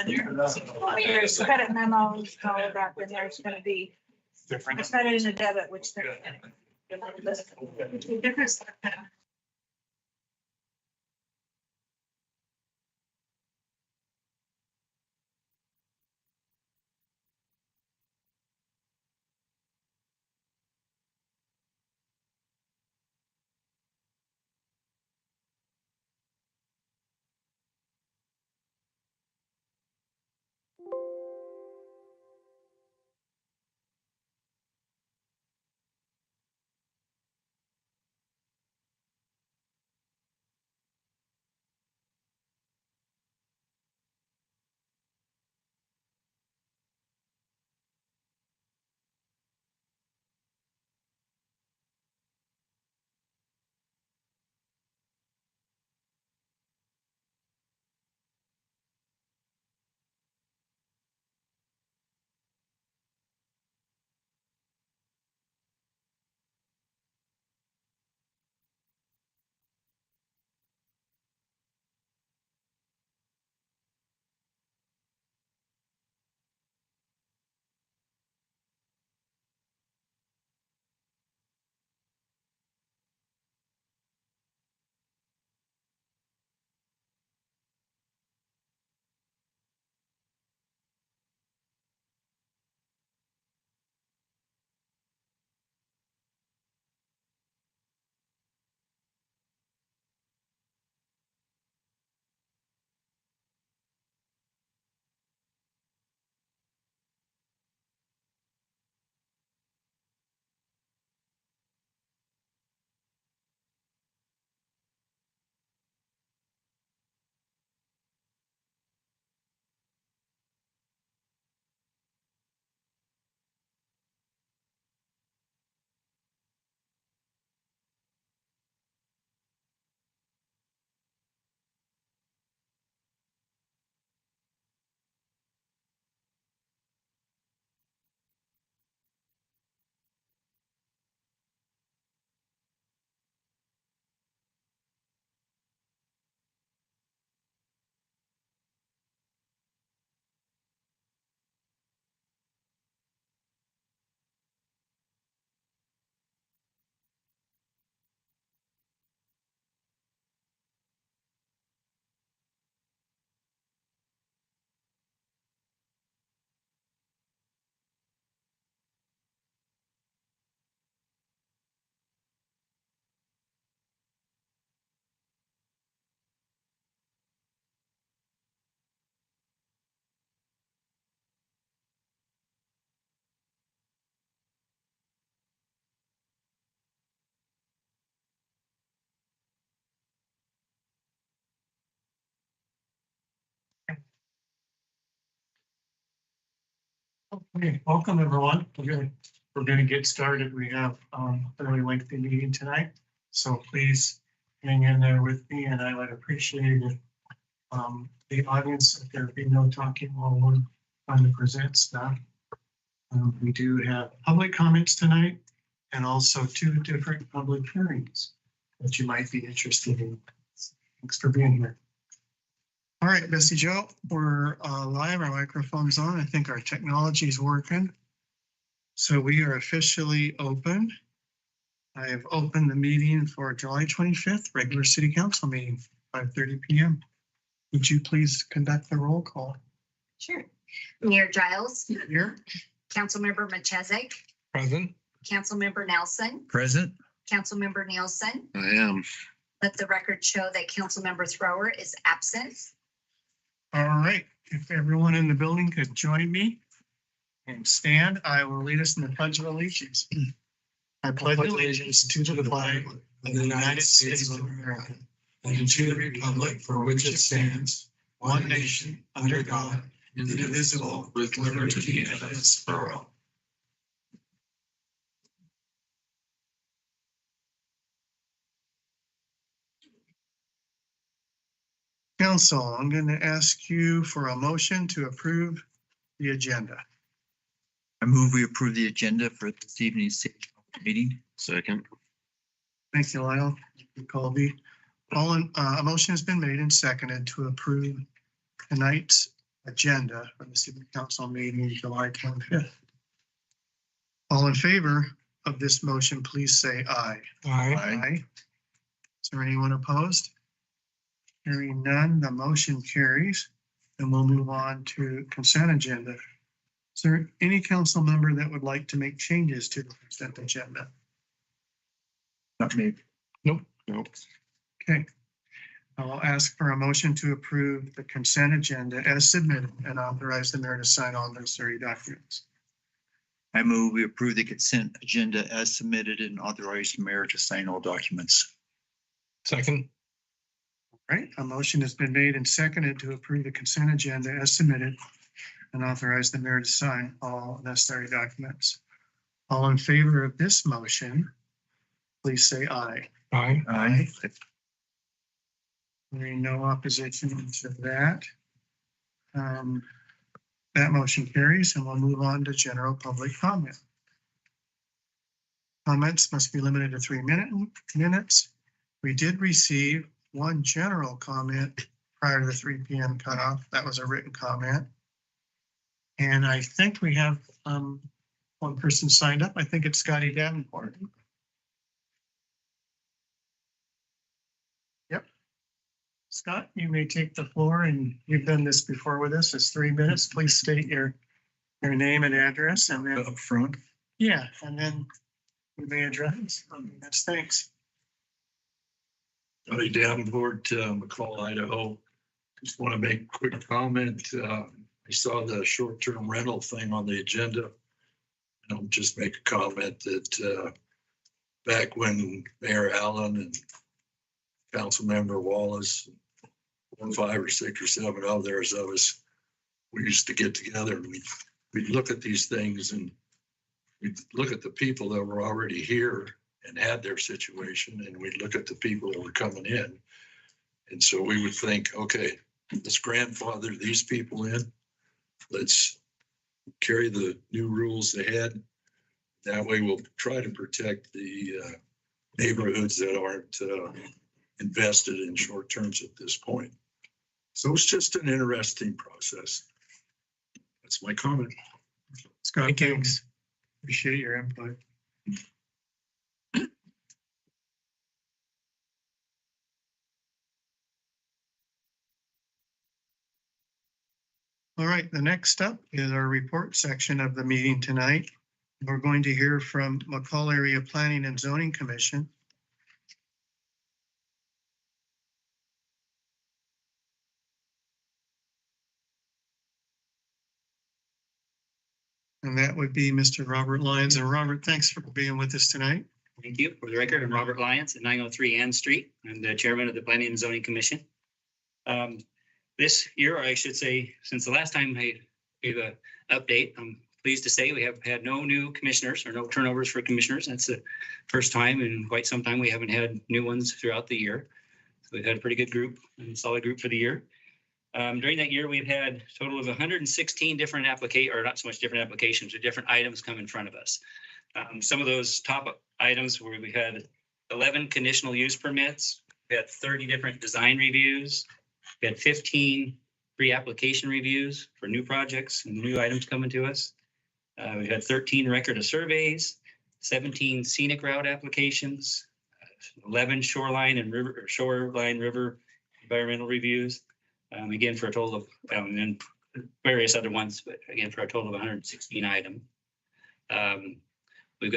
There's credit memos, and all of that, then there's gonna be a credit and a debit, which they're. Different. Okay, welcome everyone. We're going to get started. We have a fairly lengthy meeting tonight, so please hang in there with me, and I would appreciate if the audience, if there be no talking while we're trying to present stuff. We do have public comments tonight and also 2 different public hearings that you might be interested in. Thanks for being here. All right, Bessie Joe, we're live, our microphone's on. I think our technology is working. So we are officially open. I have opened the meeting for July 25th, regular city council meeting, 5:30 p.m. Would you please conduct the roll call? Sure. Mayor Giles. Here. Councilmember Machezek. Present. Councilmember Nelson. Present. Councilmember Nielsen. I am. Let the record show that Councilmember Thrower is absent. All right, if everyone in the building could join me and stand, I will lead us in the Pledge of Allegiance. I pledge allegiance to the flag of the United States of America and to the republic for which it stands, one nation, under God, indivisible, with liberty and justice for all. Council, I'm going to ask you for a motion to approve the agenda. I move we approve the agenda for this evening's city council meeting. Second. Thank you, Lyle. Colby. A motion has been made and seconded to approve tonight's agenda for the city council meeting July 25th. All in favor of this motion, please say aye. Aye. Is there anyone opposed? Hearing none, the motion carries, and we'll move on to consent agenda. Is there any council member that would like to make changes to the consent agenda? Not me. Nope. Okay. I will ask for a motion to approve the consent agenda as submitted and authorize the mayor to sign all necessary documents. I move we approve the consent agenda as submitted and authorize the mayor to sign all documents. Second. All right, a motion has been made and seconded to approve the consent agenda as submitted and authorize the mayor to sign all necessary documents. All in favor of this motion, please say aye. Aye. Aye. Hearing no opposition to that. That motion carries, and we'll move on to general public comment. Comments must be limited to 3 minutes. We did receive one general comment prior to the 3 p.m. cutoff. That was a written comment. And I think we have one person signed up. I think it's Scotty Davenport. Yep. Scott, you may take the floor, and you've done this before with us. It's 3 minutes. Please state your name and address, and then Up front. yeah, and then we may address. That's thanks. Scotty Davenport, McCall, Idaho. Just want to make a quick comment. I saw the short-term rental thing on the agenda. I'll just make a comment that back when Mayor Allen and Councilmember Wallace, 5 or 6 or 7 others of us, we used to get together and we'd look at these things and we'd look at the people that were already here and had their situation, and we'd look at the people that were coming in. And so we would think, okay, let's grandfather these people in. Let's carry the new rules ahead. That way we'll try to protect the neighborhoods that aren't invested in short terms at this point. So it's just an interesting process. That's my comment. Scott, thanks. Appreciate your input. All right, the next up is our report section of the meeting tonight. We're going to hear from McCall Area Planning and Zoning Commission. And that would be Mr. Robert Lyons. And Robert, thanks for being with us tonight. Thank you. For the record, I'm Robert Lyons at 903 Ann Street. I'm the chairman of the Planning and Zoning Commission. This year, or I should say, since the last time I gave an update, I'm pleased to say we have had no new commissioners or no turnovers for commissioners. That's the first time in quite some time we haven't had new ones throughout the year. So we've had a pretty good group and solid group for the year. During that year, we've had a total of 116 different or not so much different applications, or different items come in front of us. Some of those top items where we had 11 conditional use permits, we had 30 different design reviews, we had 15 pre-application reviews for new projects and new items coming to us. We had 13 record of surveys, 17 scenic route applications, 11 shoreline river environmental reviews. Again, for a total of, and then various other ones, but again, for a total of 116 items. We're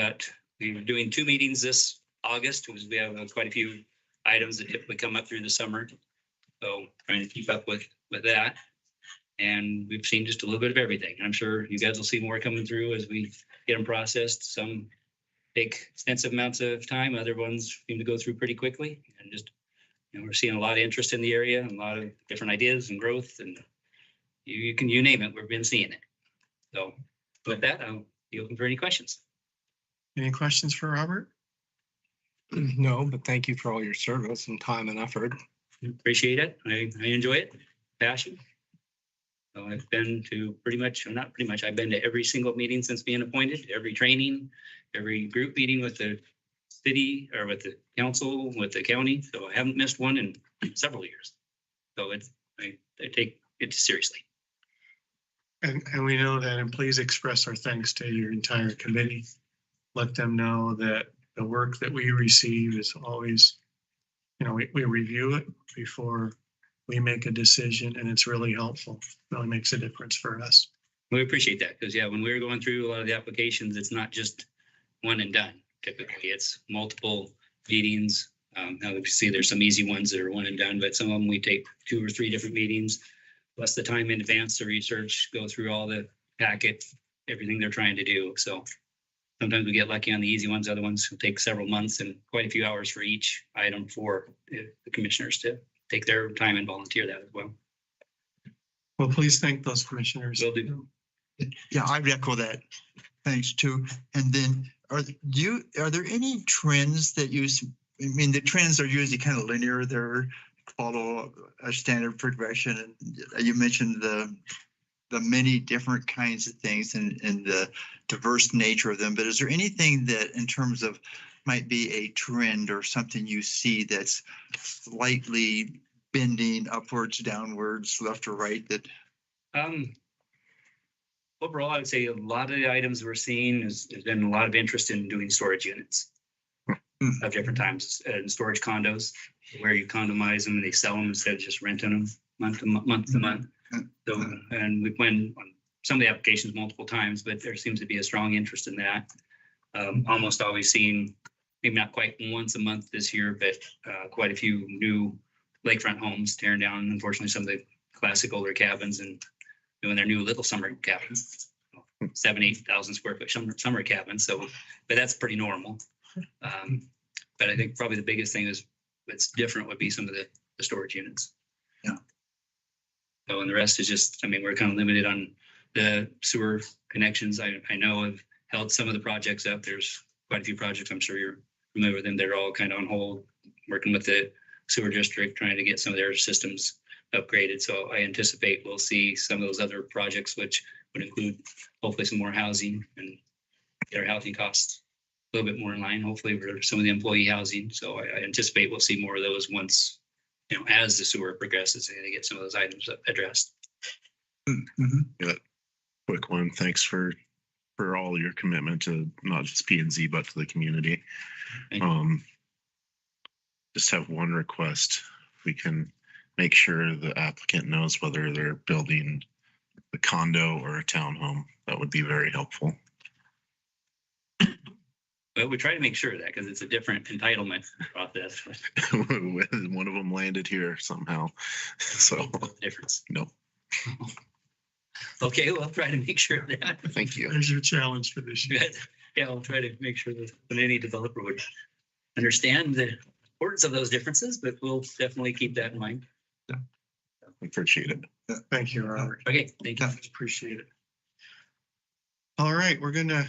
doing 2 meetings this August, because we have quite a few items that typically come up through the summer. So trying to keep up with that. And we've seen just a little bit of everything. I'm sure you guys will see more coming through as we get them processed. Some take extensive amounts of time. Other ones seem to go through pretty quickly. And just, we're seeing a lot of interest in the area, and a lot of different ideas and growth, and you name it, we've been seeing it. So with that, I'll be open for any questions. Any questions for Robert? No, but thank you for all your service and time and effort. Appreciate it. I enjoy it. Passion. So I've been to I've been to every single meeting since being appointed, every training, every group meeting with the city or with the council, with the county. So I haven't missed one in several years. So I take it seriously. And we know that, and please express our thanks to your entire committee. Let them know that the work that we receive is always, we review it before we make a decision, and it's really helpful. Really makes a difference for us. We appreciate that because, yeah, when we were going through a lot of the applications, it's not just one and done. Typically, it's multiple meetings. Now you see there's some easy ones that are one and done, but some of them we take 2 or 3 different meetings, plus the time in advance to research, go through all the packet, everything they're trying to do. So sometimes we get lucky on the easy ones. Other ones will take several months and quite a few hours for each item for the commissioners to take their time and volunteer that as well. Well, please thank those commissioners. Will do. Yeah, I'd echo that. Thanks too. And then are there any trends that I mean, the trends are usually kind of linear. They're follow a standard progression. And you mentioned the many different kinds of things and the diverse nature of them. But is there anything that in terms of might be a trend or something you see that's slightly bending upwards, downwards, left or right that? Overall, I would say a lot of the items we're seeing there's been a lot of interest in doing storage units of different times and storage condos where you condomize them and they sell them instead of just renting them month to month. So, and we've went on some of the applications multiple times, but there seems to be a strong interest in that. Almost always seen, maybe not quite once a month this year, but quite a few new lakefront homes tearing down, unfortunately, some of the classic older cabins and doing their new little summer cabins, 7,000-8,000 square foot summer cabins. So, but that's pretty normal. But I think probably the biggest thing is that's different would be some of the storage units. Yeah. So, and the rest is just, I mean, we're kind of limited on the sewer connections. I know have held some of the projects up. There's quite a few projects, I'm sure you're familiar with them. They're all kind of on hold, working with the sewer district, trying to get some of their systems upgraded. So I anticipate we'll see some of those other projects, which would include hopefully some more housing and get our housing costs a little bit more in line, hopefully for some of the employee housing. So I anticipate we'll see more of those once, as the sewer progresses and they get some of those items addressed. Mm-hmm. Quick one. Thanks for all your commitment to not just P&Z, but to the community. Just have one request. We can make sure the applicant knows whether they're building a condo or a townhome. That would be very helpful. But we try to make sure of that because it's a different entitlement process. One of them landed here somehow. So Difference. no. Okay, well, I'll try to make sure of that. Thank you. There's your challenge for this year. Yeah, I'll try to make sure that any developer would understand the importance of those differences, but we'll definitely keep that in mind. Appreciate it. Thank you, Robert. Okay, thank you. Appreciate it. All right, we're going to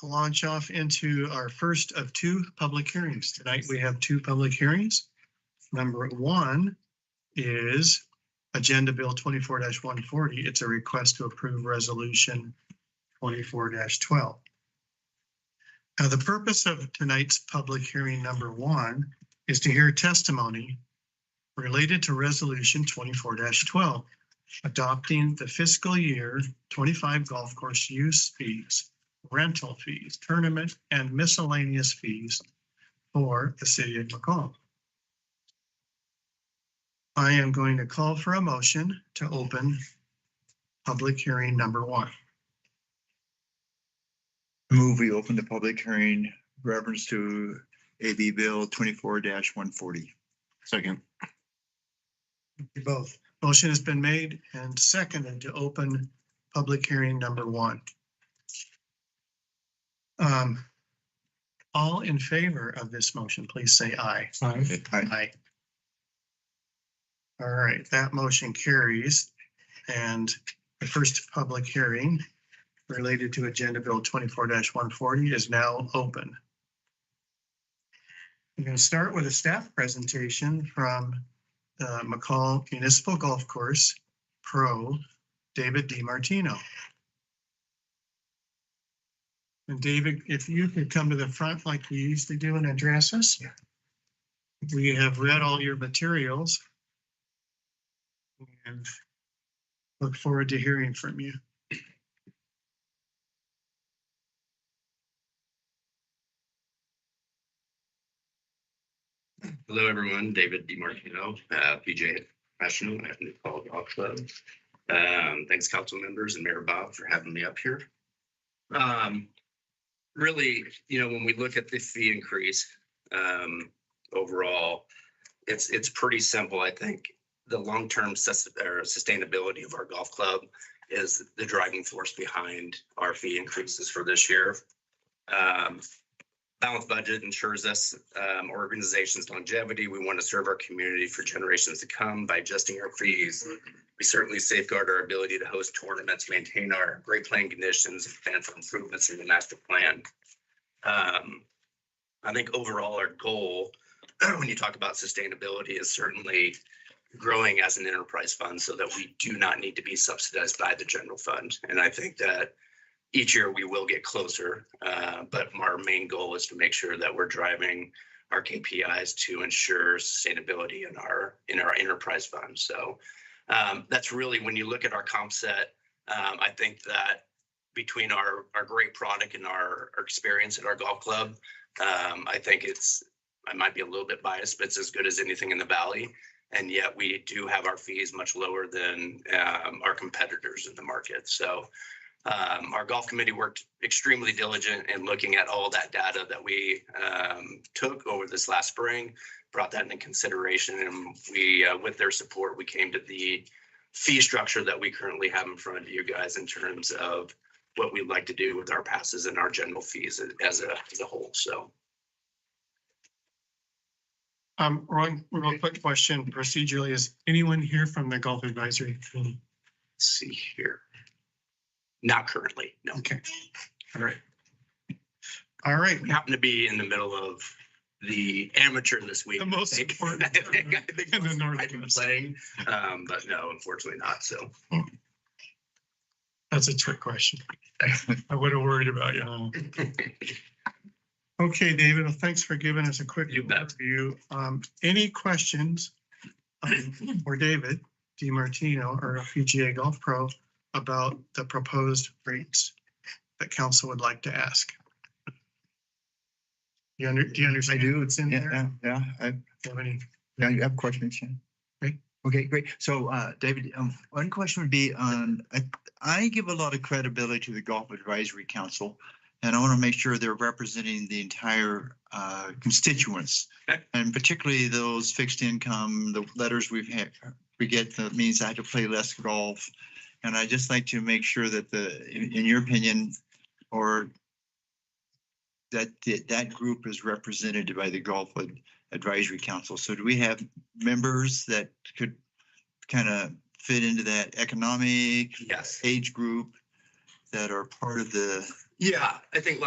launch off into our first of 2 public hearings. Tonight, we have 2 public hearings. Number 1 is Agenda Bill 24-140. It's a request to approve Resolution 24-12. Now, the purpose of tonight's public hearing number 1 is to hear testimony related to Resolution 24-12, adopting the fiscal year 25 golf course use fees, rental fees, tournament, and miscellaneous fees for the city of McCall. I am going to call for a motion to open public hearing number 1. Move we open the public hearing reference to AB Bill 24-140. Second. You both. Motion has been made and seconded to open public hearing number 1. All in favor of this motion, please say aye. Aye. Aye. All right, that motion carries. And the first public hearing related to Agenda Bill 24-140 is now open. I'm going to start with a staff presentation from the McCall Municipal Golf Course Pro, David DiMartino. And David, if you could come to the front like you used to do and address us. We have read all your materials and look forward to hearing from you. Hello, everyone. David DiMartino, PGA professional at New Paltz Golf Club. Thanks, council members and Mayor Bob for having me up here. Really, when we look at the fee increase, overall, it's pretty simple. I think the long-term sustainability of our golf club is the driving force behind our fee increases for this year. Balanced budget ensures us organization's longevity. We want to serve our community for generations to come by adjusting our fees. We certainly safeguard our ability to host tournaments, maintain our great playing conditions, and plan for improvements in the master plan. I think overall our goal, when you talk about sustainability, is certainly growing as an enterprise fund so that we do not need to be subsidized by the general fund. And I think that each year we will get closer, but our main goal is to make sure that we're driving our KPIs to ensure sustainability in our enterprise fund. So that's really, when you look at our comp set, I think that between our great product and our experience at our golf club, I think I might be a little bit biased, but it's as good as anything in the Valley. And yet we do have our fees much lower than our competitors in the market. So our golf committee worked extremely diligent in looking at all that data that we took over this last spring, brought that into consideration, and we, with their support, we came to the fee structure that we currently have in front of you guys in terms of what we'd like to do with our passes and our general fees as a whole. So. Ron, real quick question procedurally, is anyone here from the Golf Advisory Committee? Let's see here. Not currently, no. Okay, all right. All right. We happen to be in the middle of the amateur this week. The most important. I think in the I've been playing, but no, unfortunately not. So that's a trick question. I would have worried about you. Okay, David, well, thanks for giving us a quick overview. Any questions for David DiMartino or a PGA Golf Pro about the proposed rates that council would like to ask? Do you understand? I do. What's in there? Yeah. Do you have any? Yeah, you have questions, yeah. Great. Okay, great. So, David, one question would be on, I give a lot of credibility to the Golf Advisory Council, and I want to make sure they're representing the entire constituents, okay, and particularly those fixed income, the letters we get that means I have to play less golf. And I just like to make sure that in your opinion, or that group is represented by the Golf Advisory Council. So do we have members that could kind of fit into that economic age group that are part of the? Yeah, I think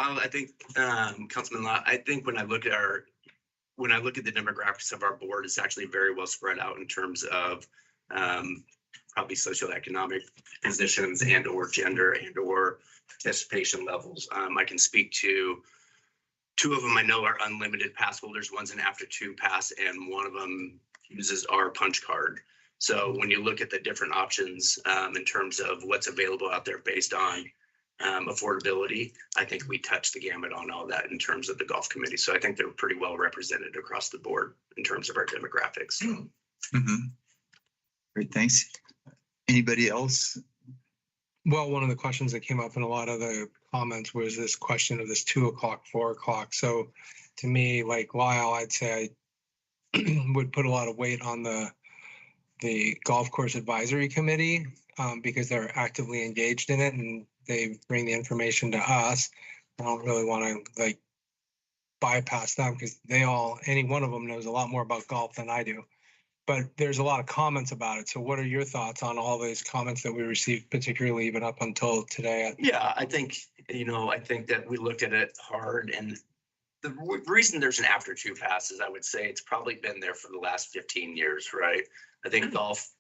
Councilman Lyle, I think when I look at the demographics of our board, it's actually very well spread out in terms of probably socioeconomic positions and or gender and or participation levels. I can speak to two of them I know are unlimited pass holders. One's an after two pass and one of them uses our punch card. So when you look at the different options in terms of what's available out there based on affordability, I think we touch the gamut on all that in terms of the golf committee. So I think they're pretty well represented across the board in terms of our demographics. Mm-hmm. Great, thanks. Anybody else? Well, one of the questions that came up in a lot of the comments was this question of this 2 o'clock, 4 o'clock. So to me, like Lyle, I'd say I would put a lot of weight on the golf course advisory committee because they're actively engaged in it and they bring the information to us. I don't really want to bypass them because any one of them knows a lot more about golf than I do. But there's a lot of comments about it. So what are your thoughts on all those comments that we received, particularly even up until today? Yeah, I think that we looked at it hard, and the reason there's an after two pass is I would say it's probably been there for the last 15 years, right? I think golf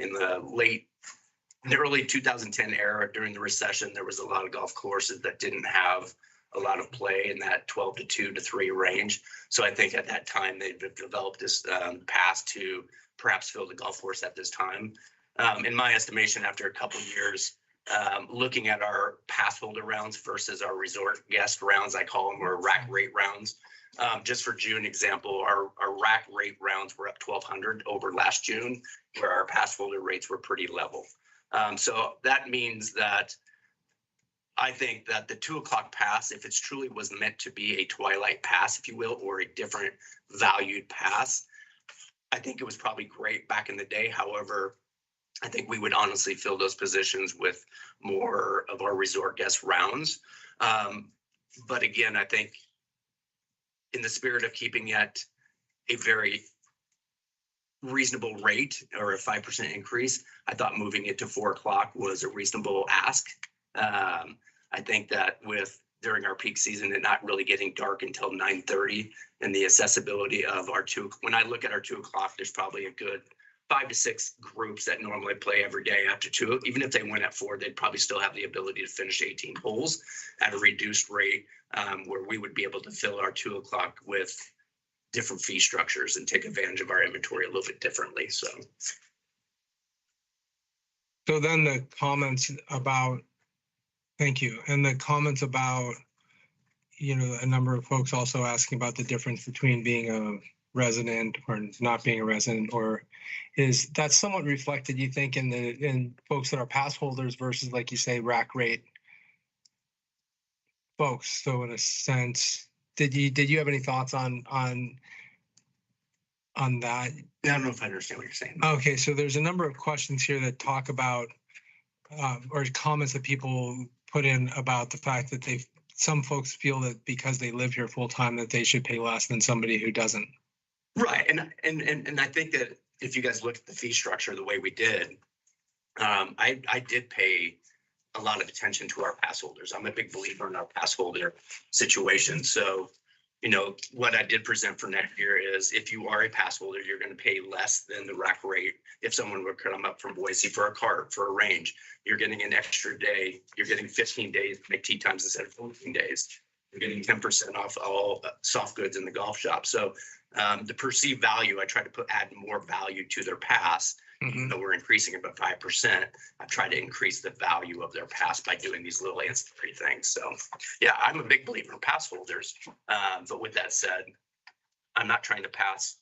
in the early 2010 era during the recession, there was a lot of golf courses that didn't have a lot of play in that 12 to 2 to 3 range. So I think at that time they've developed this pass to perhaps fill the golf course at this time. In my estimation, after a couple of years, looking at our pass holder rounds versus our resort guest rounds, I call them, or rack rate rounds. Just for June example, our rack rate rounds were up 1,200 over last June, where our pass holder rates were pretty level. So that means that I think that the 2 o'clock pass, if it's truly was meant to be a twilight pass, if you will, or a different valued pass, I think it was probably great back in the day. However, I think we would honestly fill those positions with more of our resort guest rounds. But again, I think in the spirit of keeping it a very reasonable rate or a 5% increase, I thought moving it to 4 o'clock was a reasonable ask. I think that with during our peak season and not really getting dark until 9:30 and the accessibility of our when I look at our 2 o'clock, there's probably a good 5 to 6 groups that normally play every day after 2. Even if they went at 4, they'd probably still have the ability to finish 18 holes at a reduced rate, where we would be able to fill our 2 o'clock with different fee structures and take advantage of our inventory a little bit differently. So then the comments about, thank you. And the comments about, a number of folks also asking about the difference between being a resident or not being a resident, or is that somewhat reflected, you think, in folks that are pass holders versus, like you say, rack rate folks? So in a sense, did you have any thoughts on that? I don't know if I understand what you're saying. Okay, so there's a number of questions here that talk about or comments that people put in about the fact that some folks feel that because they live here full time that they should pay less than somebody who doesn't. Right, and I think that if you guys look at the fee structure the way we did, I did pay a lot of attention to our pass holders. I'm a big believer in our pass holder situation. So, what I did present for next year is if you are a pass holder, you're going to pay less than the rack rate. If someone would come up from Boise for a cart, for a range, you're getting an extra day. You're getting 15 days to make tee times instead of 14 days. You're getting 10% off all soft goods in the golf shop. So the perceived value, I try to add more value to their pass. Even though we're increasing it by 5%, I try to increase the value of their pass by doing these little ancillary things. So yeah, I'm a big believer in pass holders. But with that said, I'm not trying to pass.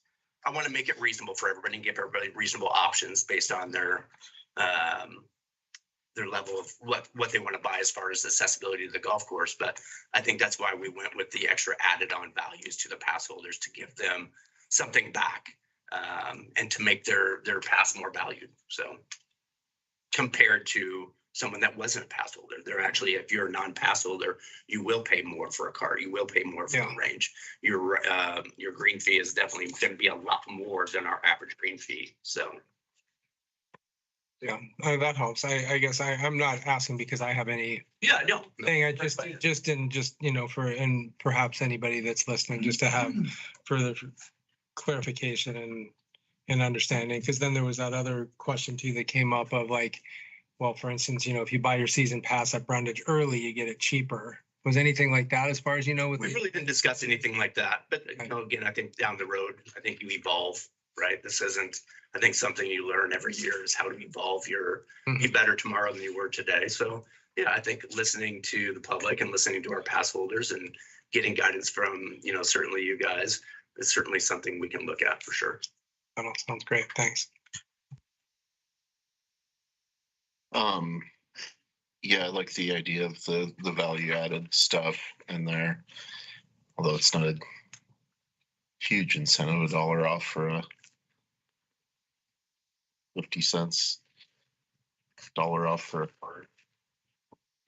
I want to make it reasonable for everybody and give everybody reasonable options based on their level of what they want to buy as far as accessibility to the golf course. But I think that's why we went with the extra added on values to the pass holders to give them something back. And to make their pass more valued. So compared to someone that wasn't a pass holder, they're actually, if you're a non-pass holder, you will pay more for a cart. You will pay more for a range. Your green fee is definitely going to be a lot more than our average green fee. So. Yeah, that helps. I guess I'm not asking because I have any. Yeah, no. Thing. I just for, and perhaps anybody that's listening, just to have further clarification and understanding, because then there was that other question too that came up of like, well, for instance, if you buy your season pass at Brundage early, you get it cheaper. Was anything like that as far as with we really didn't discuss anything like that, but again, I think down the road, I think you evolve, right? This isn't, I think something you learn every year is how to evolve be better tomorrow than you were today. So yeah, I think listening to the public and listening to our pass holders and getting guidance from certainly you guys is certainly something we can look at for sure. That sounds great. Thanks. Yeah, I like the idea of the value added stuff in there. Although it's not a huge incentive, $1 off for a 50 cents, $1 off for a cart.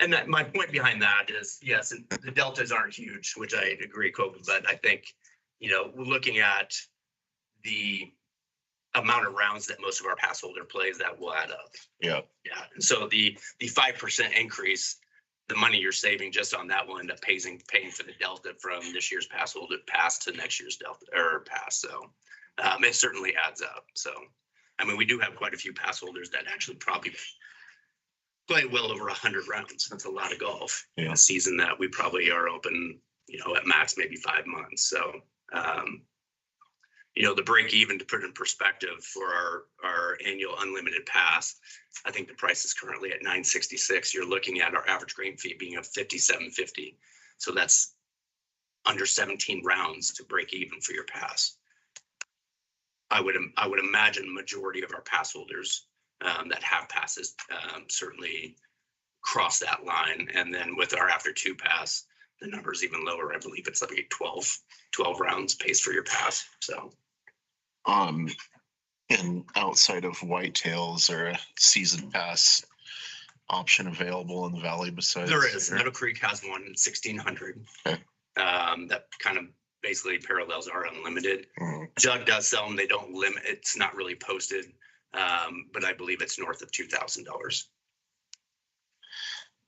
And my point behind that is, yes, the deltas aren't huge, which I agree, Kobe, but I think we're looking at the amount of rounds that most of our pass holder plays that will add up. Yeah. Yeah. And so the 5% increase, the money you're saving just on that will end up paying for the delta from this year's pass holder pass to next year's delta or pass. So it certainly adds up. So, I mean, we do have quite a few pass holders that actually probably play well over 100 rounds. That's a lot of golf in a season that we probably are open, at max, maybe 5 months. So, the break even, to put it in perspective, for our annual unlimited pass, I think the price is currently at $966. You're looking at our average green fee being of $57.50. So that's under 17 rounds to break even for your pass. I would imagine majority of our pass holders that have passes certainly cross that line. And then with our after 2 pass, the number is even lower. I believe it's like 12 rounds pays for your pass. So. And outside of whitetails or a season pass option available in the valley besides? There is. Meadow Creek has one, 1,600. Okay. That kind of basically parallels our unlimited. Jug does sell them. They don't limit. It's not really posted, but I believe it's north of $2,000.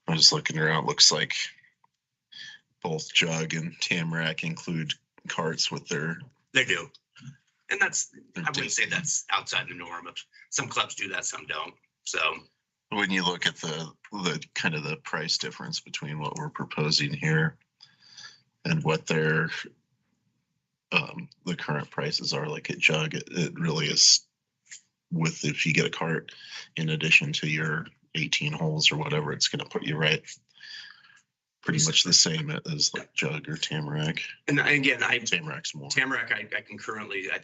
I was looking around. Looks like both Jug and Tamarack include carts with their. They do. And that's, I wouldn't say that's outside the norm. Some clubs do that, some don't. So when you look at the kind of the price difference between what we're proposing here and what their the current prices are, like at Jug, it really is with, if you get a cart in addition to your 18 holes or whatever, it's going to put you right pretty much the same as like Jug or Tamarack. And again, Tamarack's more. Tamarack, I can currently, I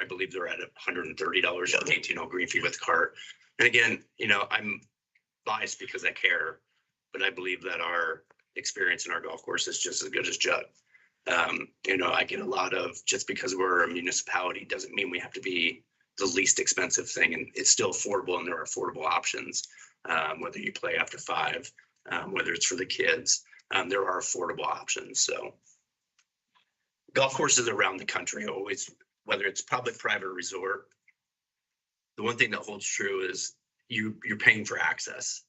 believe they're at $130 for an 18-hole green fee with cart. And again, I'm biased because I care, but I believe that our experience in our golf course is just as good as Jug. I get a lot of, just because we're a municipality doesn't mean we have to be the least expensive thing, and it's still affordable, and there are affordable options, whether you play after 5, whether it's for the kids. There are affordable options. So golf courses around the country always, whether it's public, private, or resort, the one thing that holds true is you're paying for access,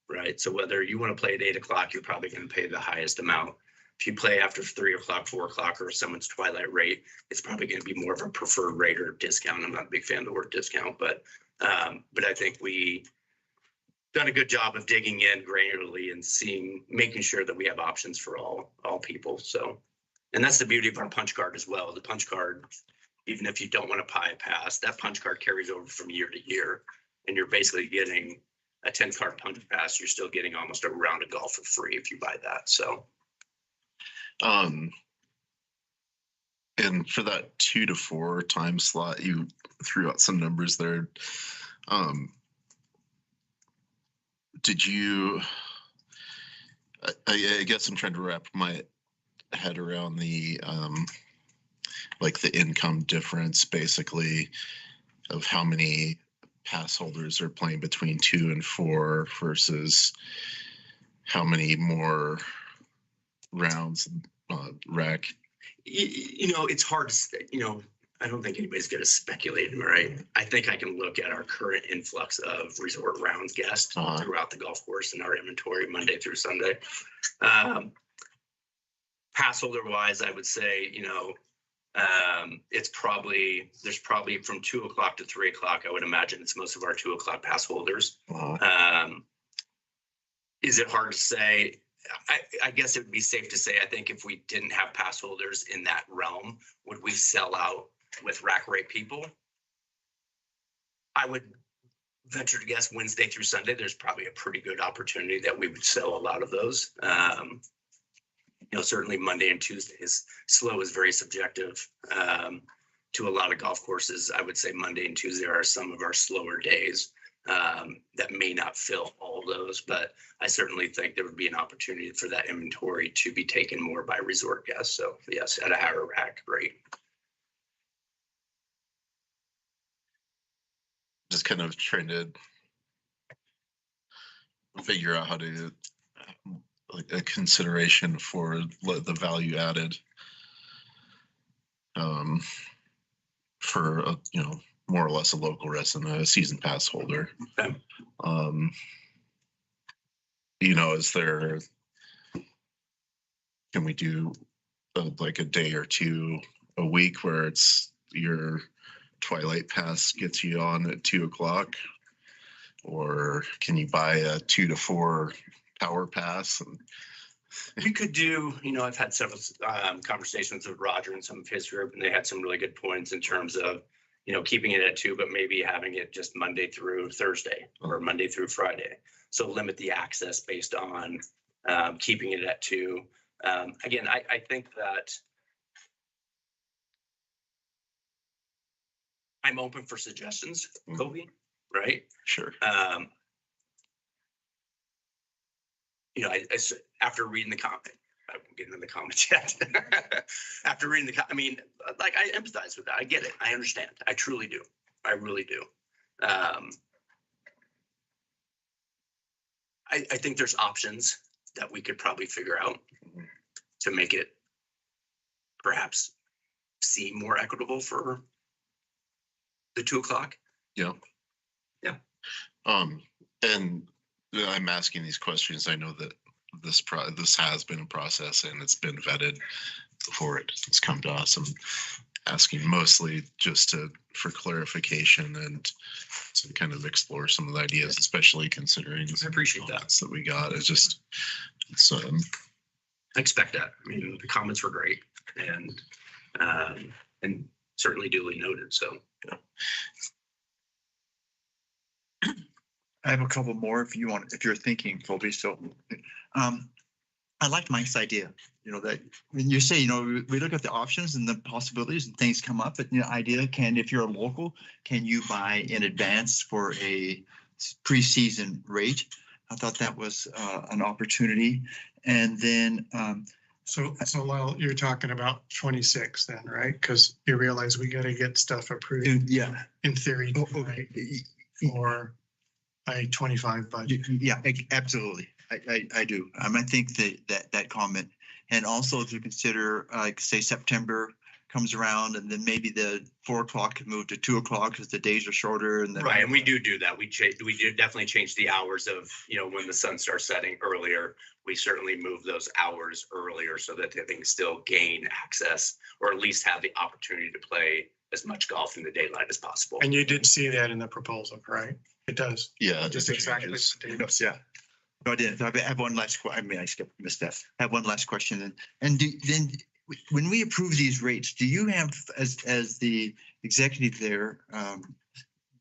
right? So whether you want to play at 8 o'clock, you're probably going to pay the highest amount. If you play after 3 o'clock, 4 o'clock, or someone's twilight rate, it's probably going to be more of a preferred rate or discount. I'm not a big fan of the word discount, but I think we done a good job of digging in granularly and making sure that we have options for all people. So, and that's the beauty of our punch card as well. The punch card, even if you don't want to buy a pass, that punch card carries over from year to year, and you're basically getting a 10-card punch pass. You're still getting almost a round of golf for free if you buy that. So, and for that 2 to 4 time slot, you threw out some numbers there. Did you, I guess I'm trying to wrap my head around the, like the income difference basically of how many pass holders are playing between 2 and 4 versus how many more rounds rack. It's hard to say, I don't think anybody's going to speculate, right? I think I can look at our current influx of resort rounds guests throughout the golf course and our inventory Monday through Sunday. Pass holder wise, I would say, there's probably from 2 o'clock to 3 o'clock. I would imagine it's most of our 2 o'clock pass holders. Is it hard to say? I guess it would be safe to say, I think if we didn't have pass holders in that realm, would we sell out with rack rate people? I would venture to guess Wednesday through Sunday, there's probably a pretty good opportunity that we would sell a lot of those. Certainly Monday and Tuesday slow is very subjective to a lot of golf courses. I would say Monday and Tuesday are some of our slower days. That may not fill all those, but I certainly think there would be an opportunity for that inventory to be taken more by resort guests. So yes, at a higher rack rate. Just kind of trying to figure out how to, like, a consideration for the value added for a, more or less a local resident, a season pass holder. Okay. Is there, can we do like a day or 2 a week where it's your twilight pass gets you on at 2 o'clock? Or can you buy a 2 to 4 power pass? We could do, I've had several conversations with Roger and some of his group, and they had some really good points in terms of, keeping it at 2, but maybe having it just Monday through Thursday or Monday through Friday. So limit the access based on keeping it at 2. Again, I think that I'm open for suggestions, Mhm. Kobe, right? Sure. After reading the comment, I won't get into the comments yet. After reading I mean, like, I empathize with that. I get it. I understand. I truly do. I really do. I think there's options that we could probably figure out to make it perhaps seem more equitable for the 2 o'clock. Yeah. Yeah. And I'm asking these questions. I know that this has been a process and it's been vetted before it's come to us. I'm asking mostly just for clarification and to kind of explore some of the ideas, especially considering I appreciate that. comments that we got. It's I expect that. I mean, the comments were great and certainly duly noted. So, yeah. I have a couple more if you want, if you're thinking, Colby. So, I liked Mike's idea, that when you say, we look at the options and the possibilities and things come up, but the idea if you're a local, can you buy in advance for a preseason rate? I thought that was an opportunity. And then, So Lyle, you're talking about 26 then, right? Because you realize we got to get stuff approved yeah. in theory Oh, tonight okay. for a 25 budget. Yeah, absolutely. I do. I think that comment, and also to consider, like, say September comes around and then maybe the 4 o'clock can move to 2 o'clock because the days are shorter and then. Right, and we do that. We do definitely change the hours of, when the sun starts setting earlier. We certainly move those hours earlier so that they can still gain access or at least have the opportunity to play as much golf in the daylight as possible. And you did see that in the proposal, right? It does. yeah. Just the exactly. changes. what David said. Yeah. No, I didn't. I have one last, missed that. I have one last question. And then when we approve these rates, do you have, as the executive there,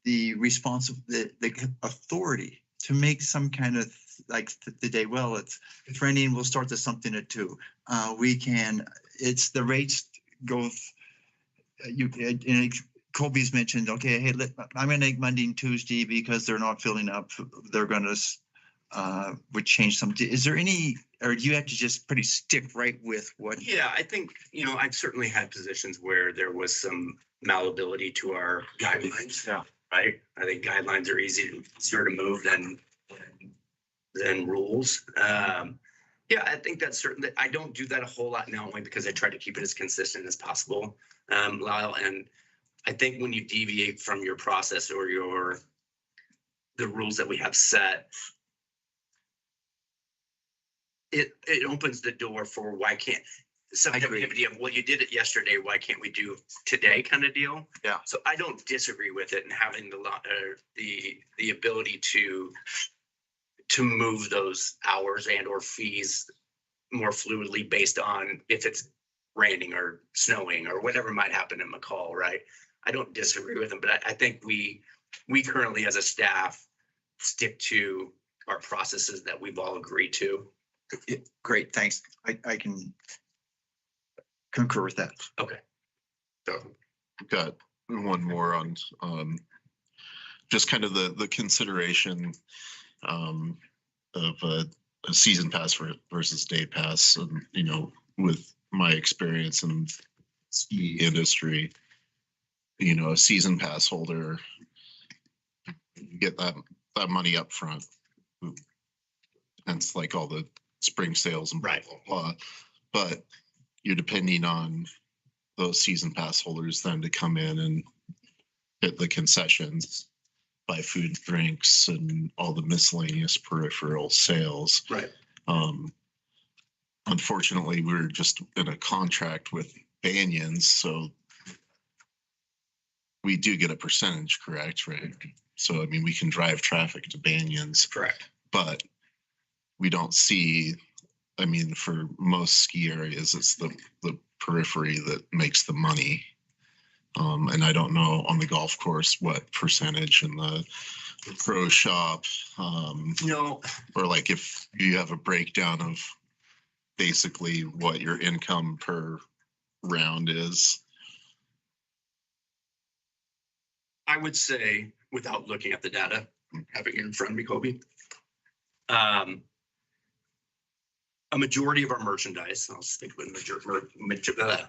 the authority to make some kind of, like, the day, well, it's training, we'll start to something at 2. It's the rates go, Colby's mentioned, okay, hey, I'm gonna make Monday and Tuesday because they're not filling up. They're gonna would change some. Is there any, or do you have to just pretty stick right with what? Yeah, I think, I've certainly had positions where there was some malleability to our guidelines. Yeah. Right? I think guidelines are easier to move than rules. Yeah, I think that's certain. I don't do that a whole lot now, only because I try to keep it as consistent as possible, Lyle. And I think when you deviate from your process or the rules that we have set, it opens the door for why can't subjectivity of, well, you did it yesterday, why can't we do today kind of deal? Yeah. So I don't disagree with it and having the ability to move those hours and or fees more fluidly based on if it's raining or snowing or whatever might happen in McCall, right? I don't disagree with them, but I think we currently as a staff stick to our processes that we've all agreed to. Great, thanks. I can concur with that. Okay. So I've got one more on just kind of the consideration of a season pass versus day pass. And, with my experience in ski industry, a season pass holder, you get that money up front. Hence, like, all the spring sales and blah, blah, blah. But you're depending on those season pass holders then to come in and hit the concessions, buy food, drinks, and all the miscellaneous peripheral sales. right. Unfortunately, we're just in a contract with Banyans, so we do get a percentage, correct? Right. So, I mean, we can drive traffic to Banyans, Correct. but we don't see, I mean, for most ski areas, it's the periphery that makes the money. And I don't know on the golf course what percentage in the pro shop, No, or like if you have a breakdown of basically what your income per round is. I would say, without looking at the data, having it in front of me, Kobe. A majority of our merchandise, I'll stick with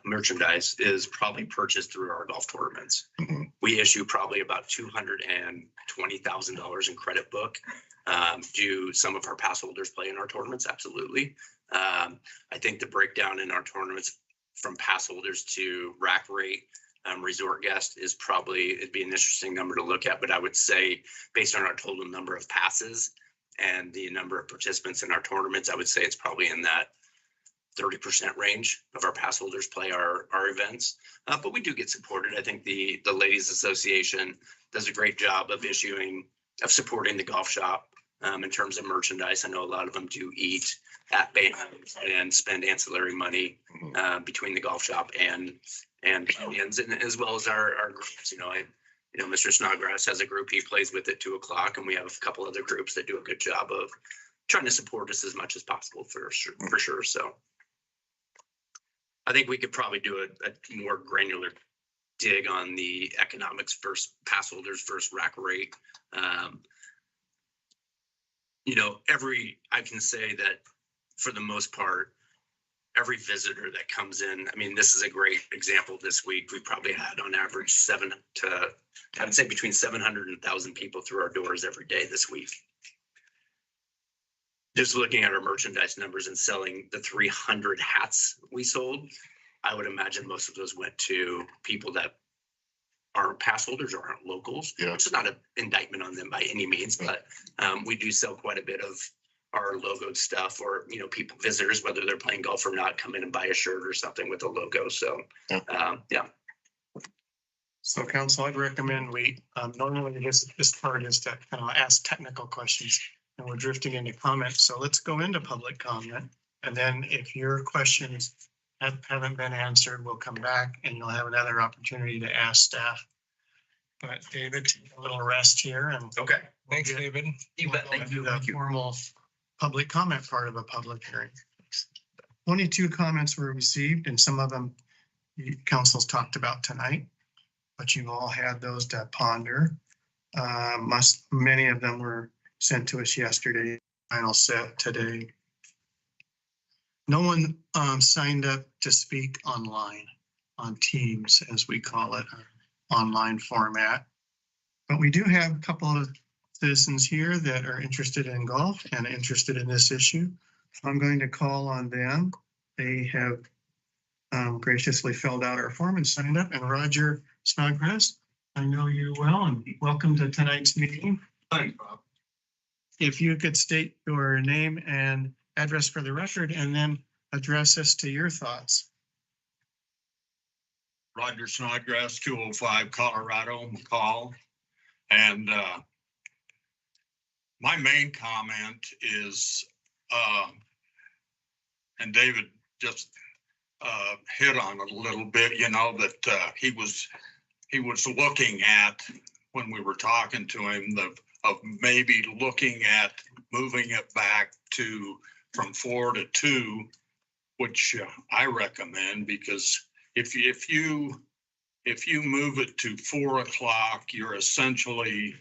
merchandise, is probably purchased through our golf tournaments. Mhm. We issue probably about $220,000 in credit book. Do some of our pass holders play in our tournaments? Absolutely. I think the breakdown in our tournaments from pass holders to rack rate, resort guest is probably, it'd be an interesting number to look at, but I would say based on our total number of passes and the number of participants in our tournaments, I would say it's probably in that 30% range of our pass holders play our events. But we do get supported. I think the Ladies Association does a great job of supporting the golf shop in terms of merchandise. I know a lot of them do eat at bands and spend ancillary money between the golf shop and Indians, and as well as our groups. Mr. Snodgrass has a group he plays with at 2:00, and we have a couple other groups that do a good job of trying to support us as much as possible for sure. So I think we could probably do a more granular dig on the economics versus pass holders versus rack rate. I can say that for the most part, every visitor that comes in, I mean, this is a great example this week. We probably had on average between 700 and 1,000 people through our doors every day this week. Just looking at our merchandise numbers and selling the 300 hats we sold, I would imagine most of those went to people that aren't pass holders or aren't locals, which is not an indictment on them by any means, but we do sell quite a bit of our logoed stuff, or people, visitors, whether they're playing golf or not, come in and buy a shirt or something with a logo. So So council, I'd recommend we, normally this part is to ask technical questions, and we're drifting into comments. So let's go into public comment. And then if your questions haven't been answered, we'll come back and you'll have another opportunity to ask staff. But David, take a little rest here and. Okay. Thanks, David. You bet. Thank you. The formal public comment part of a public hearing. 22 comments were received, and some of them council's talked about tonight, but you all had those to ponder. Many of them were sent to us yesterday, final set today. No one signed up to speak online, on Teams, as we call it, online format. But we do have a couple of citizens here that are interested in golf and interested in this issue. I'm going to call on them. They have graciously filled out our form and signed up. And Roger Snodgrass, I know you well, and welcome to tonight's meeting. Thanks, Bob. If you could state your name and address for the record, and then address us to your thoughts. Roger Snodgrass, 205 Colorado, McCall. And my main comment is, and David just hit on it a little bit, that he was looking at, when we were talking to him, of maybe looking at moving it back from 4 to 2, which I recommend, because if you move it to 4 o'clock, you're essentially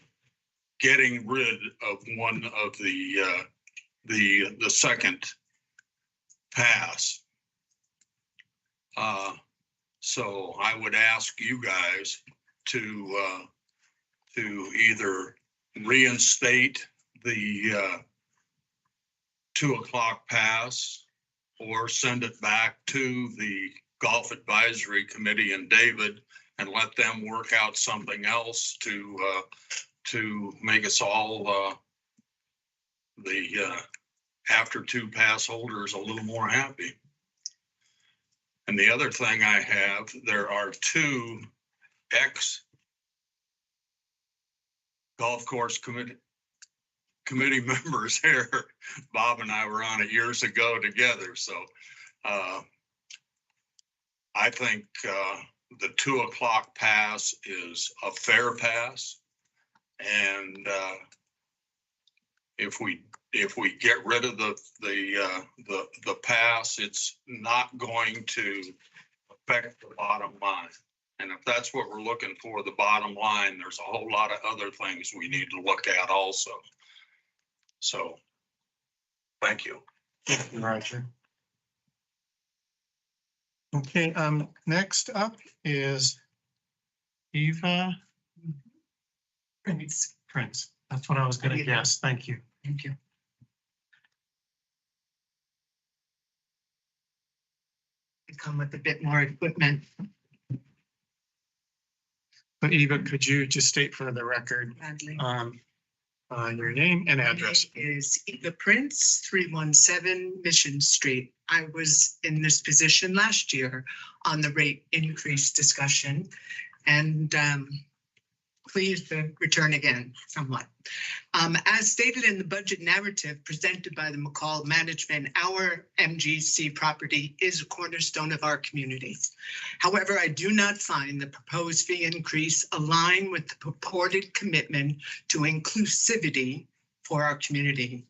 getting rid of one of the second pass. So I would ask you guys to either reinstate the 2 o'clock pass, or send it back to the Golf Advisory Committee and David, and let them work out something else to make us all the after 2 pass holders a little more happy. And the other thing I have, there are 2 golf course committee members here. Bob and I were on it years ago together. So I think the 2 o'clock pass is a fair pass. And if we get rid of the pass, it's not going to affect the bottom line. And if that's what we're looking for, the bottom line, there's a whole lot of other things we need to look at also. So, thank you. Thank you, Roger. Okay, next up is Eva Prince. That's what I was gonna guess. Thank you. Thank you. We come with a bit more equipment. But Eva, could you just state for the record, Gladly. your name and address? My name is Eva Prince, 317 Mission Street. I was in this position last year on the rate increase discussion, and pleased to return again somewhat. As stated in the budget narrative presented by the McCall management, our MGC property is a cornerstone of our community. However, I do not find the proposed fee increase align with the purported commitment to inclusivity for our community.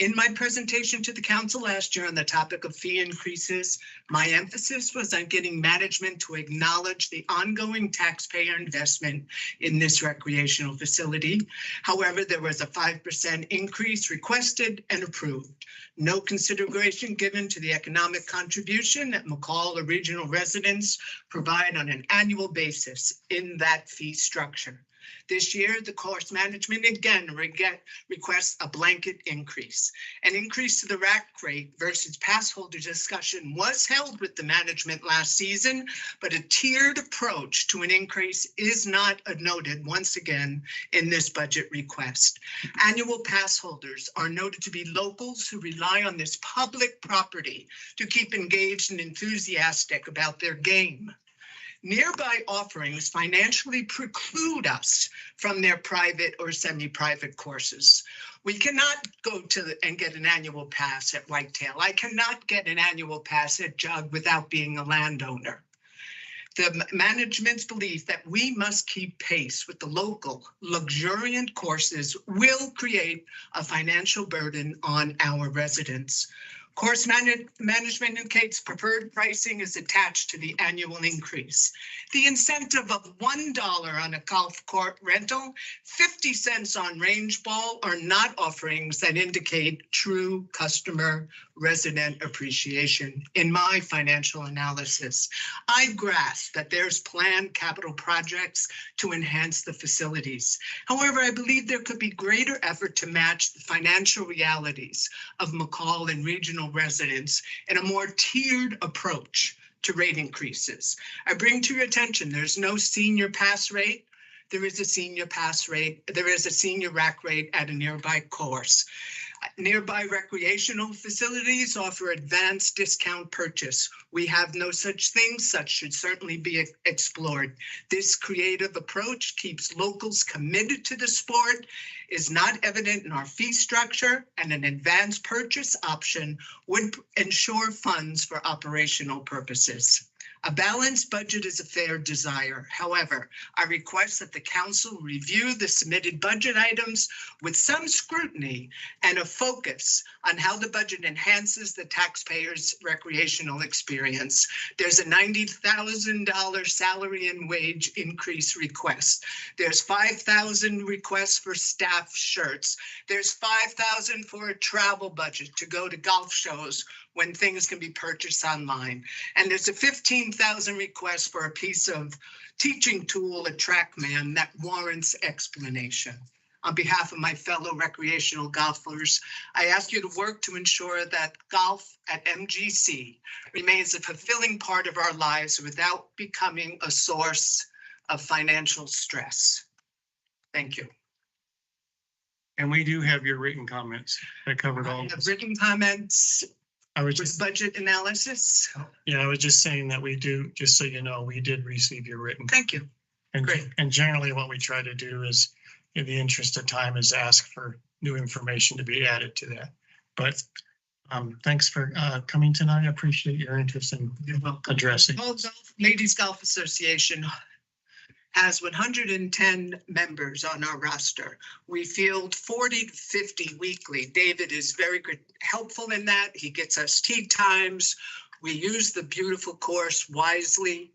In my presentation to the council last year on the topic of fee increases, my emphasis was on getting management to acknowledge the ongoing taxpayer investment in this recreational facility. However, there was a 5% increase requested and approved. No consideration given to the economic contribution that McCall or regional residents provide on an annual basis in that fee structure. This year, the course management again requests a blanket increase. An increase to the rack rate versus pass holder discussion was held with the management last season, but a tiered approach to an increase is not noted once again in this budget request. Annual pass holders are noted to be locals who rely on this public property to keep engaged and enthusiastic about their game. Nearby offerings financially preclude us from their private or semi-private courses. We cannot go to and get an annual pass at Whitetail. I cannot get an annual pass at Jug without being a landowner. The management's belief that we must keep pace with the local luxuriant courses will create a financial burden on our residents. Course management indicates preferred pricing is attached to the annual increase. The incentive of $1 on a golf court rental, 50 cents on range ball are not offerings that indicate true customer resident appreciation. In my financial analysis, I grasp that there's planned capital projects to enhance the facilities. However, I believe there could be greater effort to match the financial realities of McCall and regional residents in a more tiered approach to rate increases. I bring to your attention, there's no senior pass rate. There is a senior pass rate. There is a senior rack rate at a nearby course. Nearby recreational facilities offer advanced discount purchase. We have no such thing. Such should certainly be explored. This creative approach keeps locals committed to the sport, is not evident in our fee structure, and an advanced purchase option would ensure funds for operational purposes. A balanced budget is a fair desire. However, I request that the council review the submitted budget items with some scrutiny and a focus on how the budget enhances the taxpayers' recreational experience. There's a $90,000 salary and wage increase request. There's $5,000 requests for staff shirts. There's $5,000 for a travel budget to go to golf shows when things can be purchased online. And there's a $15,000 request for a piece of teaching tool, a TrackMan, that warrants explanation. On behalf of my fellow recreational golfers, I ask you to work to ensure that golf at MGC remains a fulfilling part of our lives without becoming a source of financial stress. Thank you. And we do have your written comments that covered all. I have written comments. I was With just, budget analysis. yeah, I was just saying that we do, just so you know, we did receive your written. Thank you. And, Great. and generally what we try to do is, in the interest of time, is ask for new information to be added to that. But thanks for coming tonight. I appreciate your interest in addressing. All Ladies Golf Association has 110 members on our roster. We field 40 to 50 weekly. David is very good, helpful in that. He gets us tee times. We use the beautiful course wisely.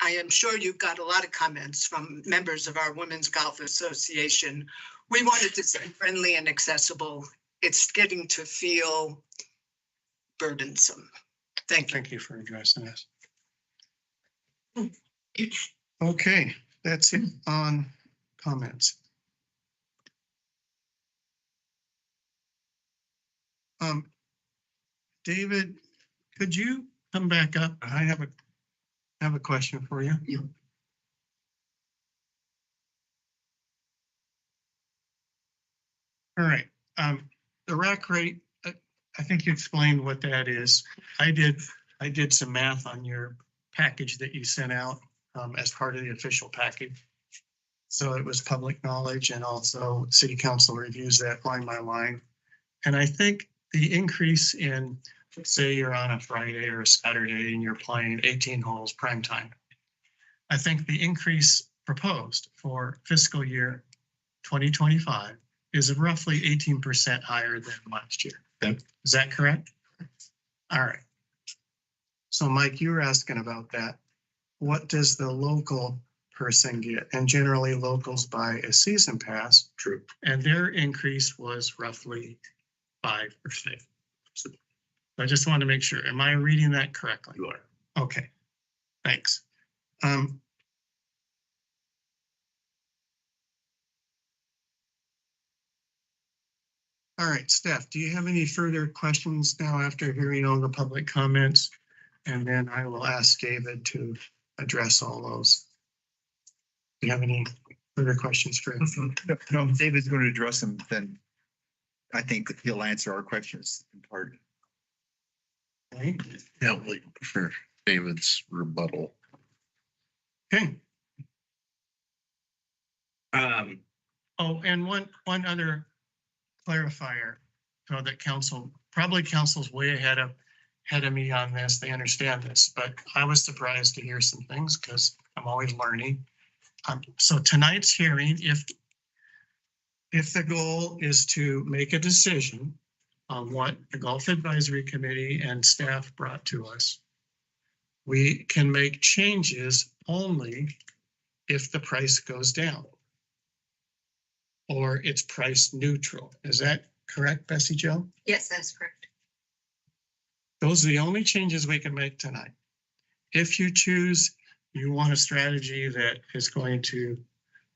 I am sure you've got a lot of comments from members of our Women's Golf Association. We wanted to stay friendly and accessible. It's getting to feel burdensome. Thank you. Thank you for addressing this. Okay, that's it on comments. David, could you come back up? I have a question for you. Yeah. All right, the rack rate, I think you explained what that is. I did some math on your package that you sent out as part of the official package. So it was public knowledge, and also city council reviews that line by line. And I think the increase in, say you're on a Friday or a Saturday and you're playing 18 holes prime time. I think the increase proposed for fiscal year 2025 is roughly 18% higher than last year. Okay. Is that correct? All right. So Mike, you were asking about that. What does the local person get? And generally locals buy a season pass. True. And their increase was roughly 5%. So I just want to make sure, am I reading that correctly? You are. Okay, thanks. All right, Steph, do you have any further questions now after hearing all the public comments? And then I will ask David to address all those. Do you have any further questions for him? No, if David's going to address them, then I think he'll answer our questions in part. Okay. Yeah, like for David's rebuttal. Okay. Um, Oh, and one other clarifier, so that council's way ahead of me on this. They understand this, but I was surprised to hear some things because I'm always learning. So tonight's hearing, if the goal is to make a decision on what the Golf Advisory Committee and staff brought to us, we can make changes only if the price goes down or it's price neutral. Is that correct, Bessie Jo? Yes, that's correct. Those are the only changes we can make tonight. If you choose, you want a strategy that is going to,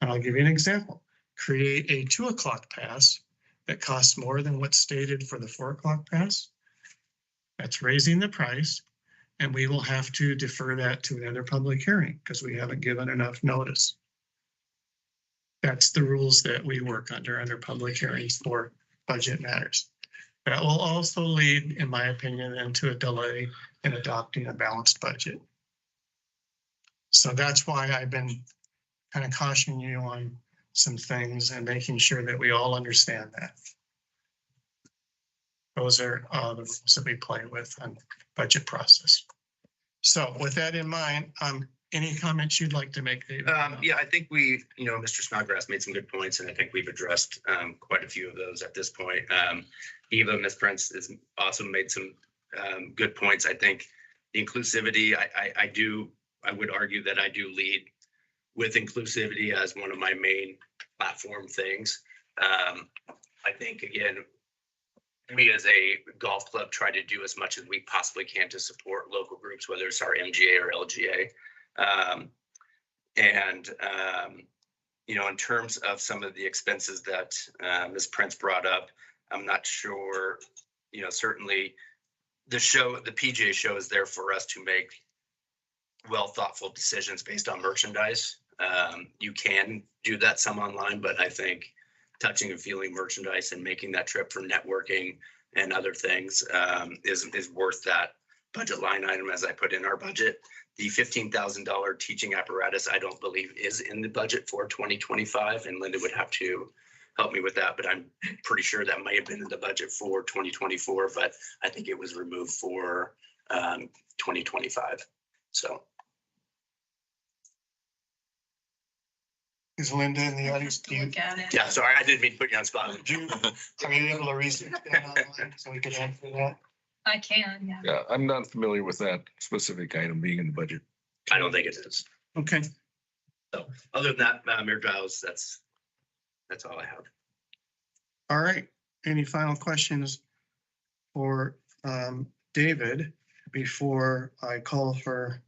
and I'll give you an example, create a 2 o'clock pass that costs more than what's stated for the 4 o'clock pass. That's raising the price, and we will have to defer that to another public hearing because we haven't given enough notice. That's the rules that we work under public hearings for budget matters. That will also lead, in my opinion, into a delay in adopting a balanced budget. So that's why I've been kind of cautioning you on some things and making sure that we all understand that. Those are the rules that we play with on budget process. So with that in mind, any comments you'd like to make, David? Yeah, I think Mr. Snodgrass made some good points, and I think we've addressed quite a few of those at this point. Eva, Ms. Prince has also made some good points. I think the inclusivity, I would argue that I do lead with inclusivity as one of my main platform things. I think, again, we as a golf club try to do as much as we possibly can to support local groups, whether it's our MGA or LGA. In terms of some of the expenses that Ms. Prince brought up, I'm not sure, certainly the PGA show is there for us to make well thoughtful decisions based on merchandise. You can do that some online, but I think touching and feeling merchandise and making that trip for networking and other things is worth that budget line item as I put in our budget. The $15,000 teaching apparatus, I don't believe is in the budget for 2025, and Linda would have to help me with that, but I'm pretty sure that might have been in the budget for 2024, but I think it was removed for 2025. So. Is Linda in the audience? Yeah, sorry, I didn't mean to put you on the spot. Are you able to research that online so we could answer that? I can, yeah. Yeah, I'm not familiar with that specific item being in the budget. I don't think it is. Okay, Other than that, Mayor Giles, that's all I have. all right. Any final questions for David before I call for,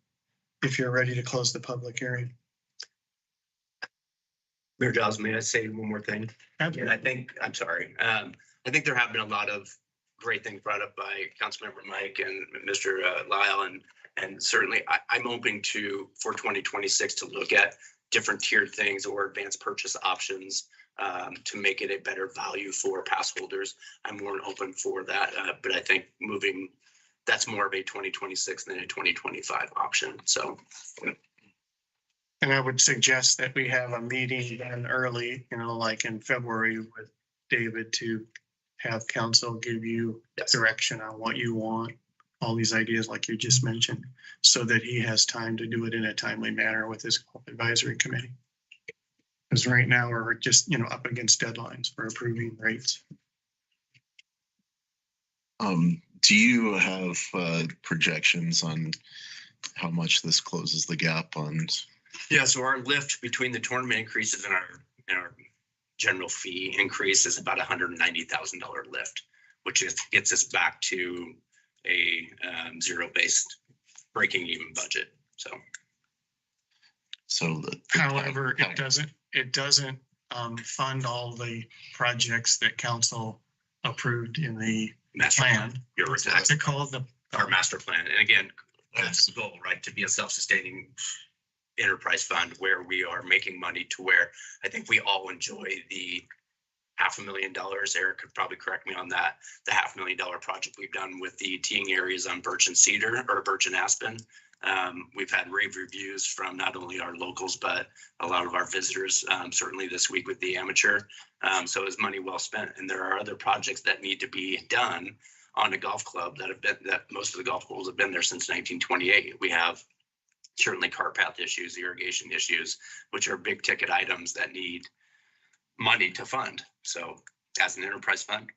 if you're ready to close the public hearing? Mayor Giles, may I say one more thing? And I think, I'm sorry, I think there have been a lot of great things brought up by Councilmember Mike and Mr. Lyle, and certainly I'm open for 2026 to look at different tiered things or advanced purchase options to make it a better value for pass holders. I'm more than open for that, but I think that's more of a 2026 than a 2025 option. So. And I would suggest that we have a meeting then early, like in February with David to have council give you direction on what you want, all these ideas like you just mentioned, so that he has time to do it in a timely manner with his advisory committee. Because right now we're just, up against deadlines for approving rates. Do you have projections on how much this closes the gap on? Yeah, so our lift between the tournament increases and our general fee increase is about $190,000 lift, which gets us back to a zero-based breaking even budget. However, it doesn't fund all the projects that council approved in the plan. You're What's exactly it called? our master plan. And again, that's the goal, right? To be a self-sustaining enterprise fund where we are making money to where I think we all enjoy the $500,000. Eric could probably correct me on that. The $500,000 project we've done with the teeing areas on Birch and Cedar or Birch and Aspen. We've had rave reviews from not only our locals, but a lot of our visitors, certainly this week with the amateur. So it's money well spent. And there are other projects that need to be done on a golf club that most of the golf holes have been there since 1928. We have certainly cart path issues, irrigation issues, which are big ticket items that need money to fund. So as an enterprise fund,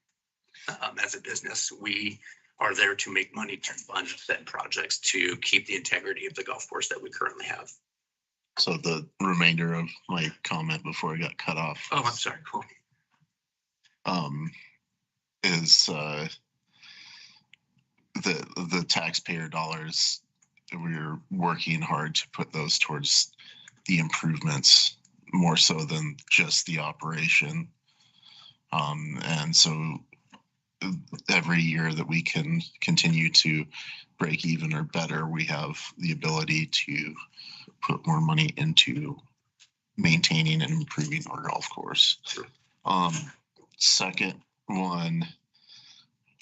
as a business, we are there to make money to fund said projects to keep the integrity of the golf course that we currently have. So the remainder of my comment before I got cut off. Oh, I'm sorry. Cool. Is the taxpayer dollars, we're working hard to put those towards the improvements more so than just the operation. And so every year that we can continue to break even or better, we have the ability to put more money into maintaining and improving our golf course. Second one,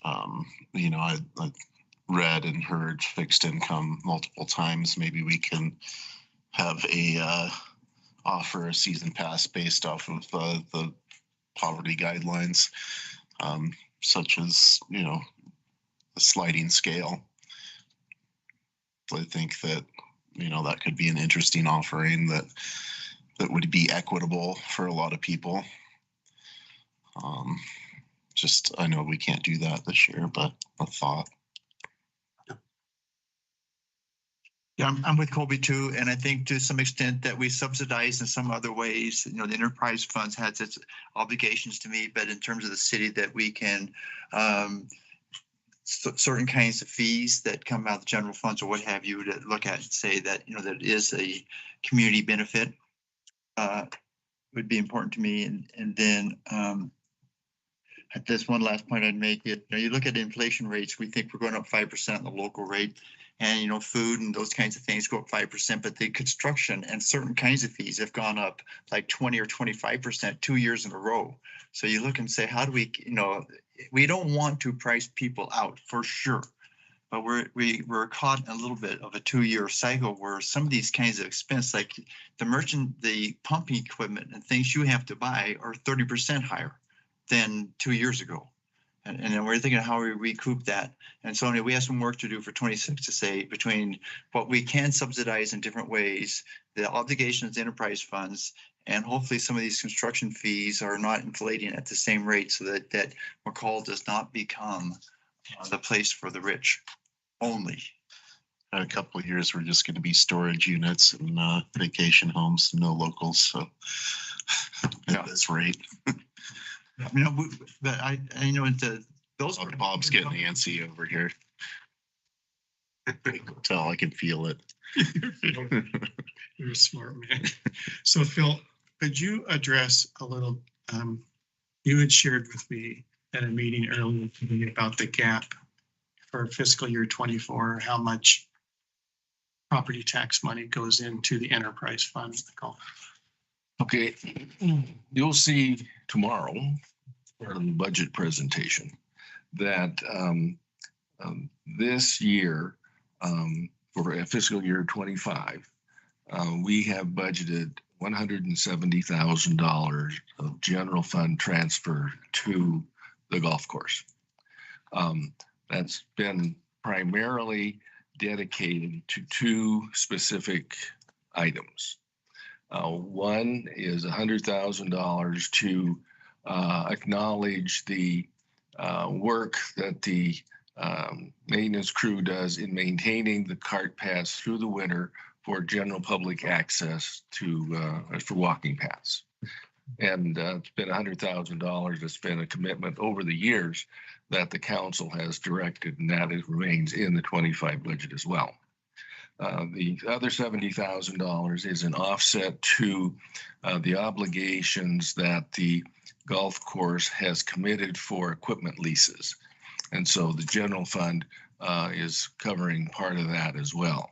I read and heard fixed income multiple times. Maybe we can have offer a season pass based off of the poverty guidelines, such as, the sliding scale. I think that, that could be an interesting offering that would be equitable for a lot of people. I know we can't do that this year, but a thought. Yeah, I'm with Colby too, and I think to some extent that we subsidize in some other ways. The enterprise funds has its obligations to meet, but in terms of the city, that we can certain kinds of fees that come out of the general funds or what have you to look at and say that that is a community benefit would be important to me. And then this one last point I'd make it. You look at inflation rates. We think we're going up 5% on the local rate. And, food and those kinds of things go up 5%, but the construction and certain kinds of fees have gone up like 20 or 25% 2 years in a row. So you look and say, how do we, we don't want to price people out for sure, but we're caught in a little bit of a 2-year cycle where some of these kinds of expense, like the pumping equipment and things you have to buy are 30% higher than 2 years ago. And then we're thinking how we recoup that. And so anyway, we have some work to do for 26 to say between what we can subsidize in different ways, the obligations, enterprise funds, and hopefully some of these construction fees are not inflating at the same rate so that McCall does not become the place for the rich only. a couple of years, we're just going to be storage units and vacation homes, no locals. So Yeah. at this rate, You know, but I know those. oh, Bob's getting antsy over here. Tell I can feel it. You're a smart man. So Phil, could you address a little, you had shared with me at a meeting earlier today about the gap for fiscal year 24, how much property tax money goes into the enterprise fund. Okay, you'll see tomorrow, part of the budget presentation, that this year, for fiscal year 25, we have budgeted $170,000 of general fund transfer to the golf course. That's been primarily dedicated to two specific items. One is $100,000 to acknowledge the work that the maintenance crew does in maintaining the cart paths through the winter for general public access to for walking paths. And it's been $100,000. It's been a commitment over the years that the council has directed, and that it remains in the 25 budget as well. The other $70,000 is an offset to the obligations that the golf course has committed for equipment leases. And so the general fund is covering part of that as well.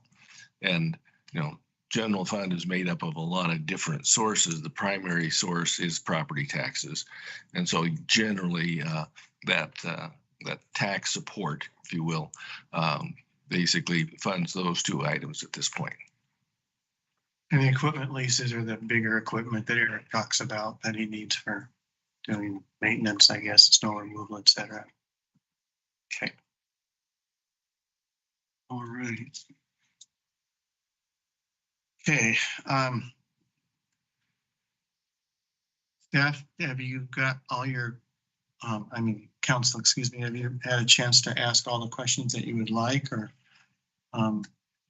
And, you know, general fund is made up of a lot of different sources. The primary source is property taxes. And so generally that tax support, if you will, basically funds those two items at this point. And the equipment leases are the bigger equipment that Eric talks about that he needs for doing maintenance, I guess, snow removal, et cetera. Okay. All right. Okay. Staff, have you got all your, council, excuse me, have you had a chance to ask all the questions that you would like, or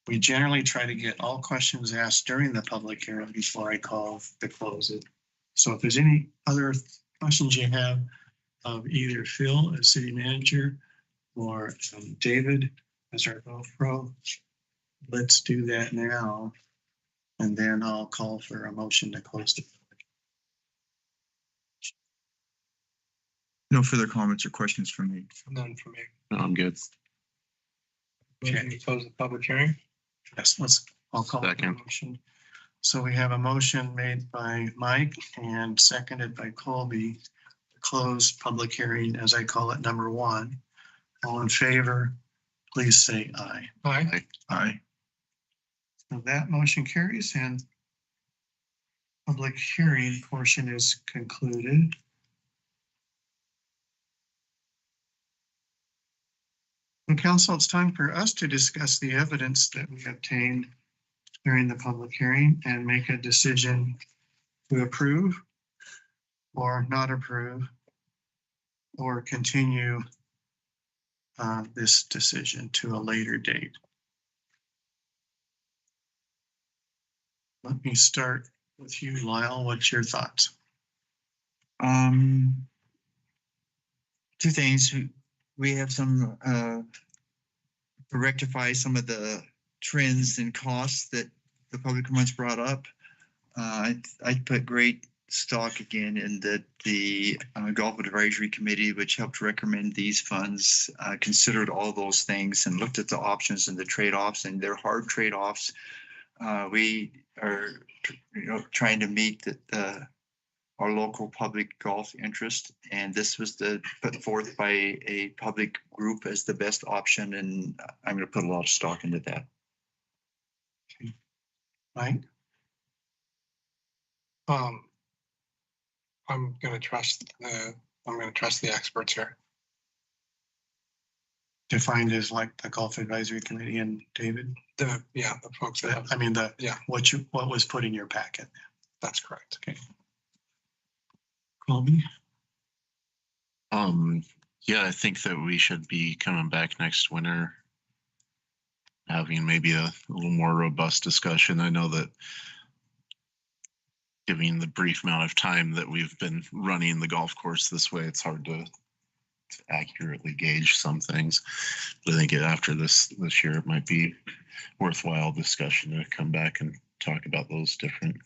we generally try to get all questions asked during the public hearing before I call to close it. So if there's any other questions you have of either Phil as city manager or David as our GoPro, let's do that now. And then I'll call for a motion to close the. No further comments or questions from me. None for me. No, I'm good. Motion to close the public hearing. Yes, I'll call for a Second. motion. So we have a motion made by Mike and seconded by Colby to close public hearing, as I call it, number 1. All in favor, please say aye. Aye. Aye. So that motion carries and public hearing portion is concluded. And council, it's time for us to discuss the evidence that we obtained during the public hearing and make a decision to approve or not approve or continue this decision to a later date. Let me start with you, Lyle. What's your thoughts? Two things. We have some to rectify some of the trends and costs that the public once brought up. I put great stock again in that the Golf Advisory Committee, which helped recommend these funds, considered all those things and looked at the options and the trade-offs, and they're hard trade-offs. We are, trying to meet our local public golf interest, and this was put forth by a public group as the best option, and I'm going to put a lot of stock into that. Okay. Mike? I'm going to trust the experts here. Defined as like the Golf Advisory Committee and David? The folks that have, What was put in your packet? that's correct. Okay. Colby? Yeah, I think that we should be coming back next winter having maybe a little more robust discussion. I know that given the brief amount of time that we've been running the golf course this way, it's hard to accurately gauge some things. But I think after this year, it might be worthwhile discussion to come back and talk about those different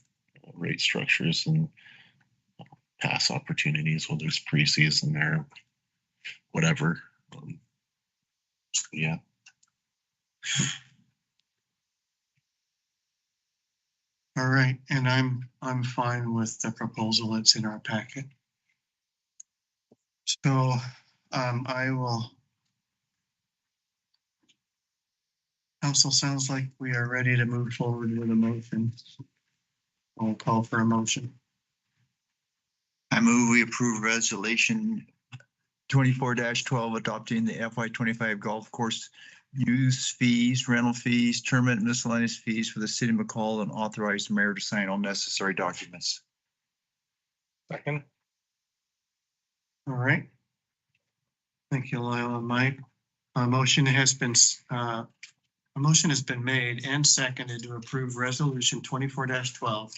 rate structures and pass opportunities, whether it's preseason or whatever. Yeah. All right, and I'm fine with the proposal that's in our packet. So I will. Council, sounds like we are ready to move forward with a motion. I'll call for a motion. I move we approve resolution 24-12 adopting the FY25 golf course use fees, rental fees, tournament miscellaneous fees for the city of McCall, and authorize the mayor to sign all necessary documents. Second. All right. Thank you, Lyle and Mike. A motion has been made and seconded to approve resolution 24-12,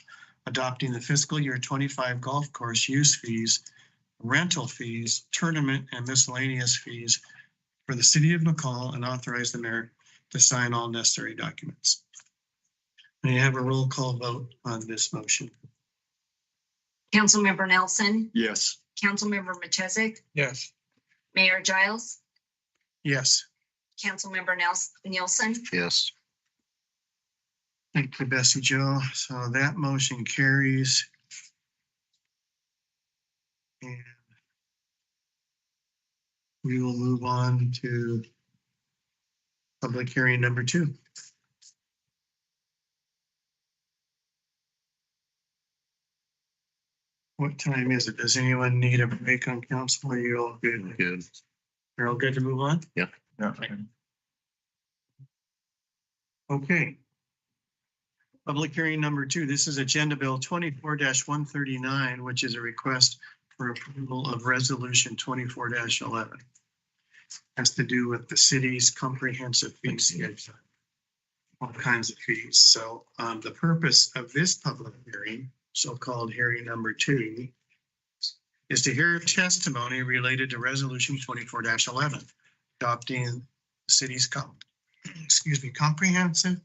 adopting the fiscal year 25 golf course use fees, rental fees, tournament and miscellaneous fees for the city of McCall, and authorize the mayor to sign all necessary documents. May I have a roll call vote on this motion? Councilmember Nelson, Yes. Councilmember Machesik, Yes. Mayor Giles, Yes. Councilmember Nielsen, Yes. Thank you, Bessie Joe. So that motion carries. And we will move on to public hearing number 2. What time is it? Does anyone need a break on council? Are you all good? Good. You're all good to move on? Yeah. Okay. Public hearing number 2. This is Agenda Bill 24-139, which is a request for approval of resolution 24-11. Has to do with the city's comprehensive fee schedule. All kinds of fees. So the purpose of this public hearing, so-called hearing number 2, is to hear testimony related to resolution 24-11, adopting the city's comprehensive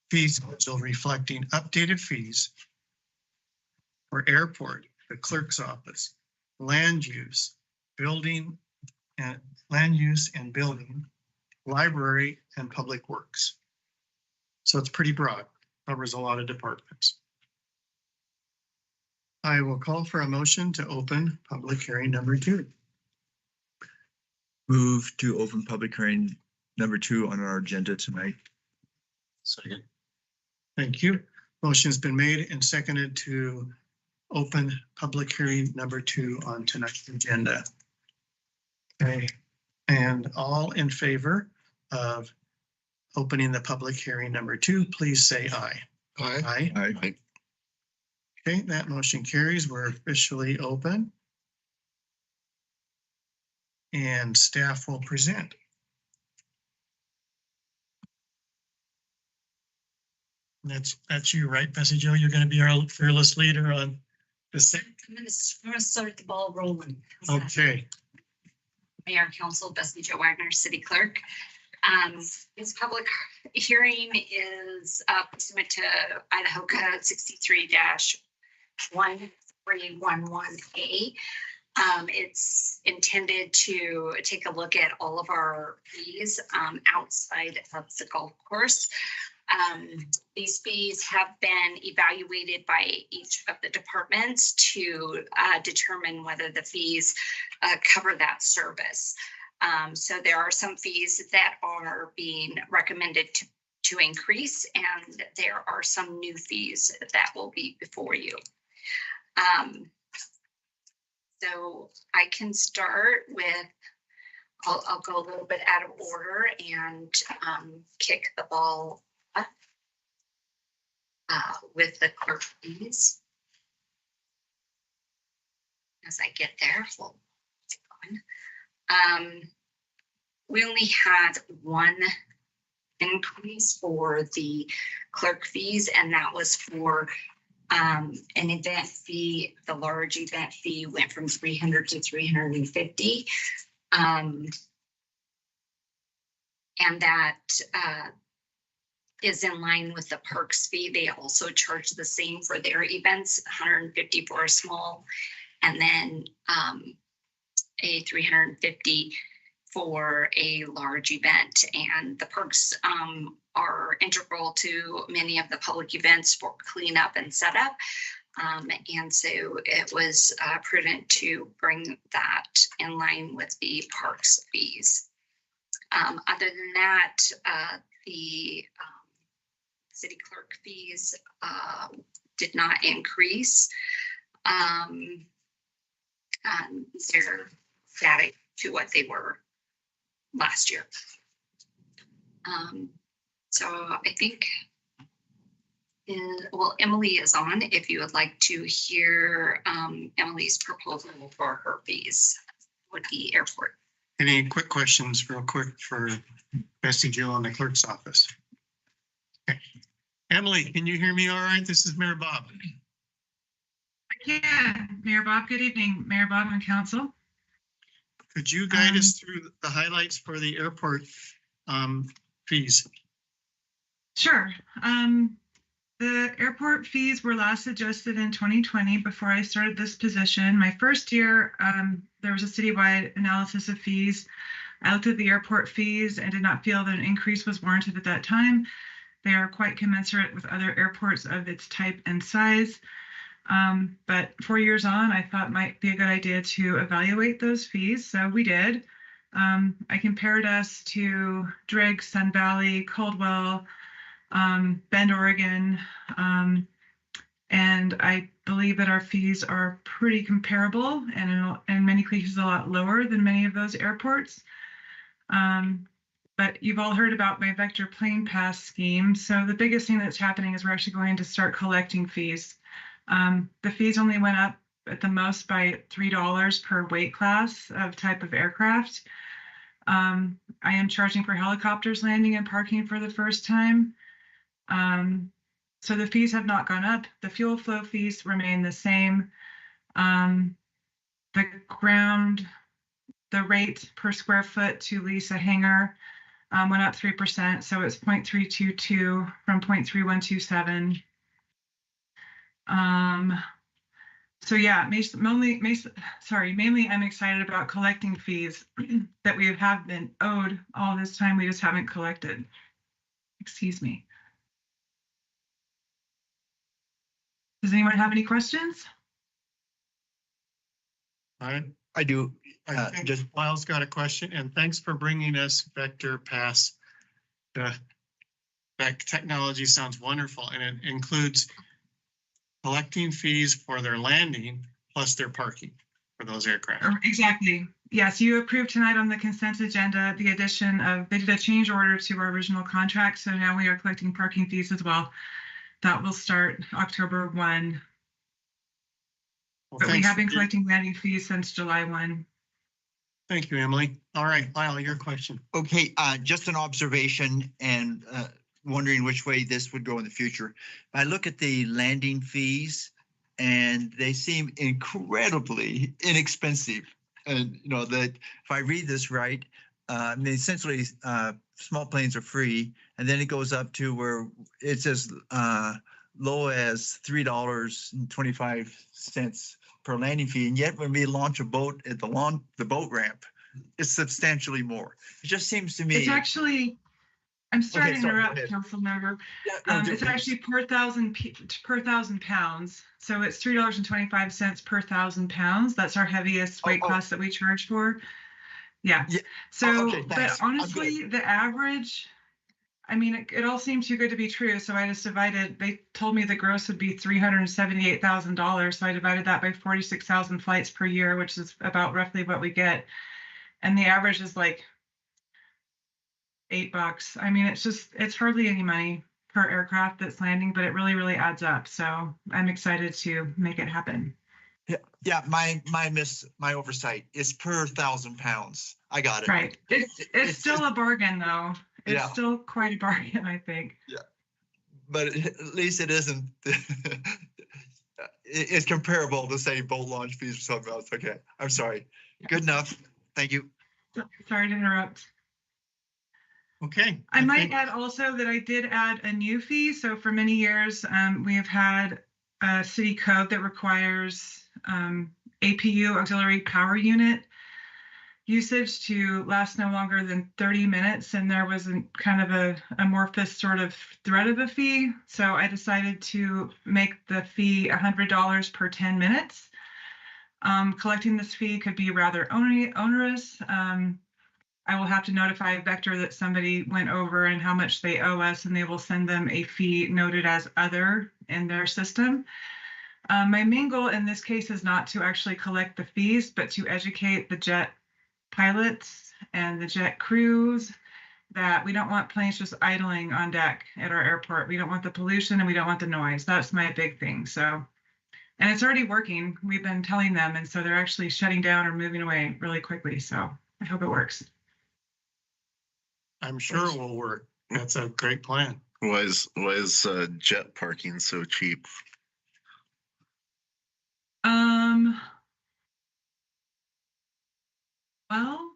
fee schedule reflecting updated fees for airport, the clerk's office, land use, building and building, library, and public works. So it's pretty broad, covers a lot of departments. I will call for a motion to open public hearing number 2. Move to open public hearing number 2 on our agenda tonight. Second. Thank you. Motion's been made and seconded to open public hearing number 2 on tonight's agenda. Okay, and all in favor of opening the public hearing number 2, please say aye. Aye. Aye. Okay, that motion carries. We're officially open. And staff will present. That's you, right, Bessie Joe? You're going to be our fearless leader on this. I'm gonna start the ball rolling. How's that? Okay, Mayor, Council, Bessie Jo Wagner, City Clerk. This public hearing is pursuant to Idaho Code 63-1311A. It's intended to take a look at all of our fees outside of the golf course. These fees have been evaluated by each of the departments to determine whether the fees cover that service. So there are some fees that are being recommended to increase, and there are some new fees that will be before you. So I can start with, I'll go a little bit out of order and kick the ball up with the clerk fees. As I get there, we'll keep going. We only had one increase for the clerk fees, and that was for an event fee. The large event fee went from 300 to 350. And that is in line with the parks fee. They also charge the same for their events, 150 for a small, and then a 350 for a large event. And the parks are integral to many of the public events for cleanup and setup. And so it was prudent to bring that in line with the parks fees. Other than that, the city clerk fees did not increase. They're static to what they were last year. So I think, well, Emily is on if you would like to hear Emily's proposal for her fees with the airport. Any quick questions real quick for Bessie Jill in the clerk's office? Okay. Emily, can you hear me all right? This is Mayor Bob. I can. Mayor Bob, good evening. Mayor Bob and council. Could you guide us through the highlights for the airport fees? Sure. The airport fees were last adjusted in 2020 before I started this position. My first year, there was a citywide analysis of fees. I looked at the airport fees and did not feel that an increase was warranted at that time. They are quite commensurate with other airports of its type and size. But 4 years on, I thought it might be a good idea to evaluate those fees. So we did. I compared us to Driggs, Sun Valley, Caldwell, Bend, Oregon, and I believe that our fees are pretty comparable and in many cases a lot lower than many of those airports. But you've all heard about my Vector Plane Pass scheme. So the biggest thing that's happening is we're actually going to start collecting fees. The fees only went up at the most by $3 per weight class of type of aircraft. I am charging for helicopters landing and parking for the first time. So the fees have not gone up. The fuel flow fees remain the same. The rate per square foot to lease a hangar went up 3%. So it's 0.322 from 0.3127. So yeah, mainly I'm excited about collecting fees that we have been owed all this time. We just haven't collected. Excuse me. Does anyone have any questions? I do. think just Lyle's got a question, and thanks for bringing us Vector Pass. That technology sounds wonderful, and it includes collecting fees for their landing plus their parking for those aircraft. Exactly. Yes, you approved tonight on the consent agenda the addition of, they did a change order to our original contract, so now we are collecting parking fees as well. That will start October 1. Well, but we have been collecting landing fees since July 1. Thank you, Emily. All right, Lyle, your question. Okay, just an observation and wondering which way this would go in the future. I look at the landing fees and they seem incredibly inexpensive. And you know that if I read this right, I mean, essentially small planes are free, and then it goes up to where it's as low as $3.25 per landing fee. And yet when we launch a boat at the boat ramp, it's substantially more. It just seems to me. It's actually, I'm sorry to interrupt, go ahead. council member. No, It's actually per thousand pounds. So it's $3.25 per 1,000 pounds. That's our heaviest weight class that we charge for. Yeah. So, okay, but thanks. I'm honestly, the average, I mean, it all seemed too good to be true. So I just divided, they told me the gross would be $378,000. So I divided that by 46,000 flights per year, which is about roughly what we get. And the average is like $8. I mean, it's hardly any money per aircraft that's landing, but it really, really adds up. So I'm excited to make it happen. Yeah, my oversight is per 1,000 pounds. I got it. Right. It's still a bargain though. It's Yeah. still quite a bargain, I think. But at least it isn't, it's comparable to say boat launch fees or something else. Okay, I'm sorry. Good enough. Thank you. Sorry to interrupt. Okay. I might think- add also that I did add a new fee. So for many years, we have had a city code that requires APU, auxiliary power unit, usage to last no longer than 30 minutes. And there was kind of a amorphous sort of threat of a fee. So I decided to make the fee $100 per 10 minutes. Collecting this fee could be rather onerous. I will have to notify Vector that somebody went over and how much they owe us, and they will send them a fee noted as other in their system. My main goal in this case is not to actually collect the fees, but to educate the jet pilots and the jet crews that we don't want planes just idling on deck at our airport. We don't want the pollution and we don't want the noise. That's my big thing. So, and it's already working. We've been telling them, and so they're actually shutting down or moving away really quickly. So I hope it works. I'm sure it will work. That's a great plan. Why is jet parking so cheap? Well,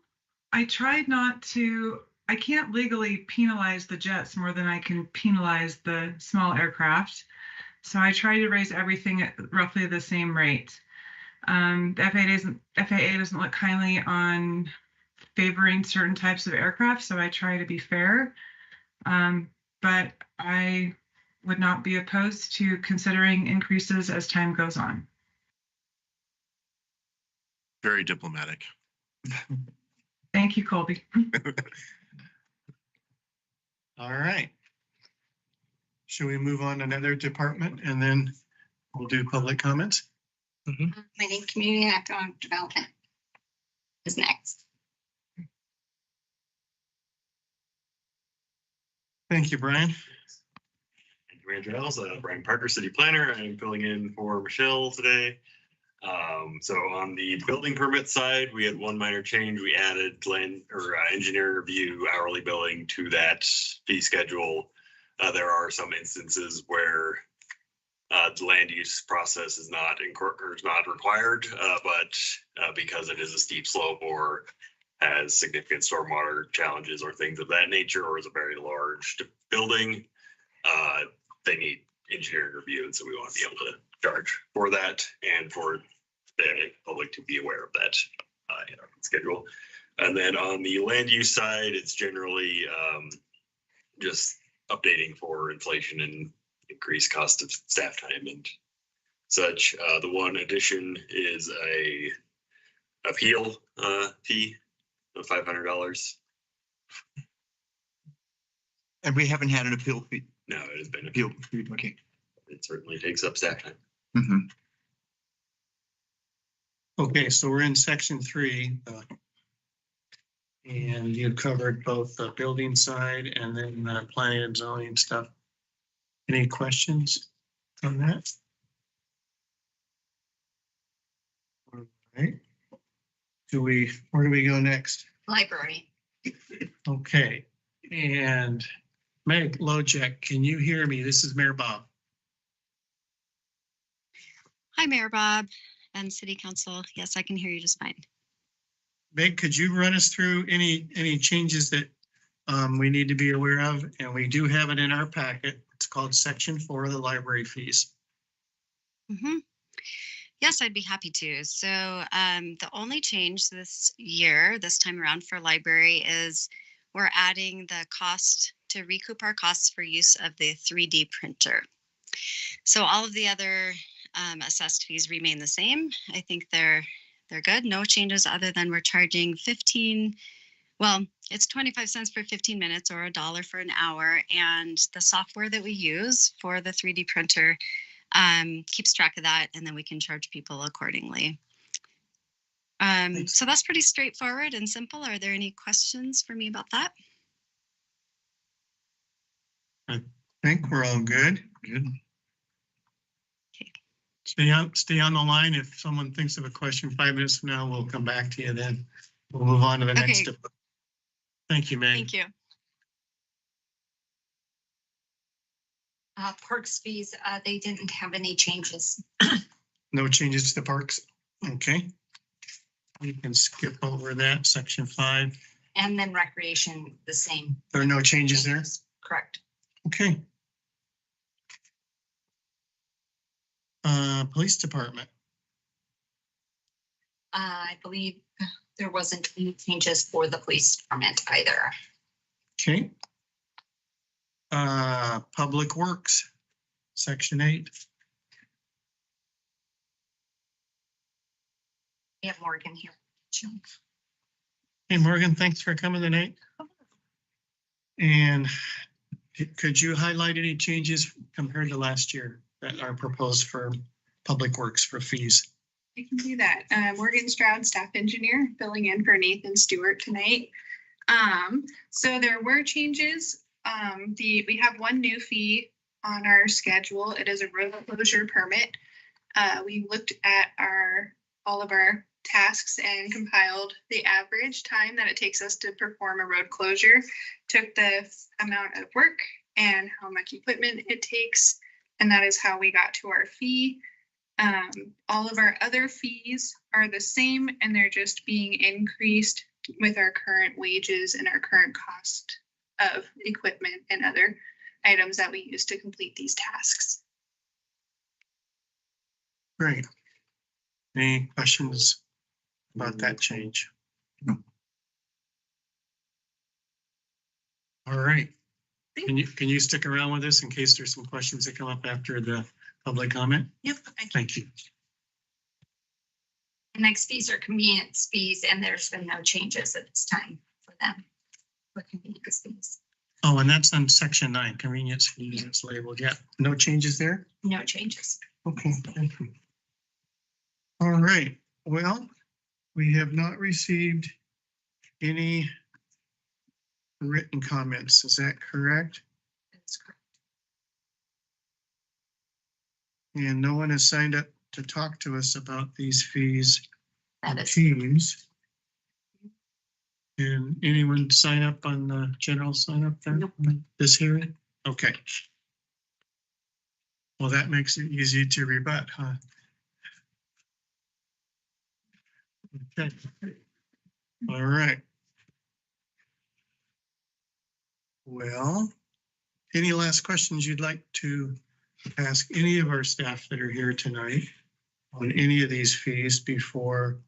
I tried not to, I can't legally penalize the jets more than I can penalize the small aircraft. So I try to raise everything at roughly the same rate. The FAA doesn't look kindly on favoring certain types of aircraft, so I try to be fair. But I would not be opposed to considering increases as time goes on. Very diplomatic. Thank you, Colby. All right. Should we move on to another department and then we'll do public comments? I think community and economic development is next. Thank you, Brian. Thank you, Andrew Ells, Brian Parker, City Planner. I'm filling in for Michelle today. So on the building permit side, we had one minor change. We added land or engineer review hourly billing to that fee schedule. There are some instances where the land use process is not required, but because it is a steep slope or has significant stormwater challenges or things of that nature, or is a very large building, they need engineering review. And so we want to be able to charge for that and for the public to be aware of that in our schedule. And then on the land use side, it's generally just updating for inflation and increased cost of staff time and such. The one addition is a appeal fee of $500. And we haven't had an appeal fee. No, it has been Appeal fee, okay. It certainly takes up staff time. Mhm. Okay, so we're in section 3. And you covered both the building side and then the planning and zoning stuff. Any questions on that? All right. Where do we go next? Library. Okay, and Meg Lojek, can you hear me? This is Mayor Bob. Hi, Mayor Bob and City Council. Yes, I can hear you just fine. Meg, could you run us through any changes that we need to be aware of? And we do have it in our packet. It's called Section 4 of the library fees. Mm-hmm. Yes, I'd be happy to. So the only change this time around for library is we're adding the cost to recoup our costs for use of the 3D printer. So all of the other assessed fees remain the same. I think they're good. No changes other than we're charging it's 25 cents for 15 minutes or $1 for an hour. And the software that we use for the 3D printer keeps track of that, and then we can charge people accordingly. So that's pretty straightforward and simple. Are there any questions for me about that? I think we're all good. Good. Okay. Stay on the line. If someone thinks of a question 5 minutes from now, we'll come back to you then. We'll move on to the next. Okay. Thank you, Meg. Thank you. Parks fees, they didn't have any changes. No changes to the parks? Okay. You can skip over that, section 5. And then recreation, the same. There are no changes there? Correct. Okay. Police department. I believe there wasn't any changes for the police department either. Okay. Public works, section 8. We have Morgan here. Hey, Morgan, thanks for coming tonight. And could you highlight any changes compared to last year that are proposed for public works for fees? I can do that. Morgan Stroud, staff engineer, filling in for Nathan Stewart tonight. So there were changes. We have one new fee on our schedule. It is a road closure permit. We looked at all of our tasks and compiled the average time that it takes us to perform a road closure, took the amount of work and how much equipment it takes, and that is how we got to our fee. All of our other fees are the same, and they're just being increased with our current wages and our current cost of equipment and other items that we use to complete these tasks. Great. Any questions about that change? No. All right. Can you stick around with us in case there's some questions that come up after the public comment? Yep. Thank you. The next fees are convenience fees, and there's been no changes at this time for them. For convenience fees. Oh, and that's on section 9, convenience fees, it's labeled. Yeah, no changes there? No changes. Okay, thank you. All right, well, we have not received any written comments. Is that correct? That's correct. And no one has signed up to talk to us about these fees. That is teams. And anyone sign up on the general sign up there? Nope. This hearing? Okay. Well, that makes it easy to rebut, huh? Okay. All right. Well, any last questions you'd like to ask any of our staff that are here tonight on any of these fees before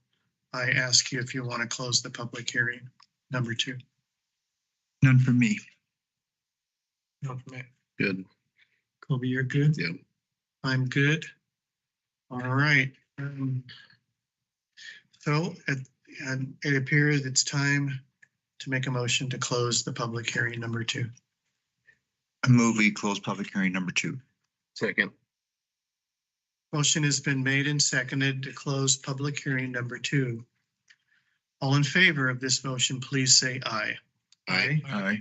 I ask you if you want to close the public hearing? Number 2. None for me. None for me. Good. Colby, you're good? Yeah. I'm good. All right. So it appears it's time to make a motion to close the public hearing number 2. I move we close public hearing number 2. Second. Motion has been made and seconded to close public hearing number 2. All in favor of this motion, please say aye. Aye. Aye.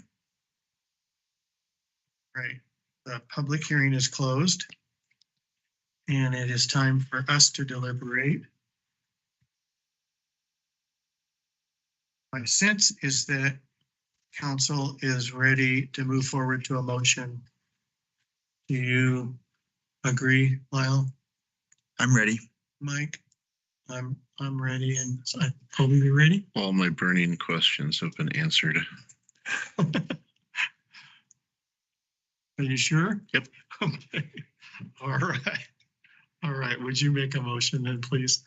Right. The public hearing is closed. And it is time for us to deliberate. My sense is that council is ready to move forward to a motion. Do you agree, Lyle? I'm ready. Mike? I'm ready, and Colby, you ready? All my burning questions have been answered. Are you sure? Yep. Okay. All right. All right. Would you make a motion then, please?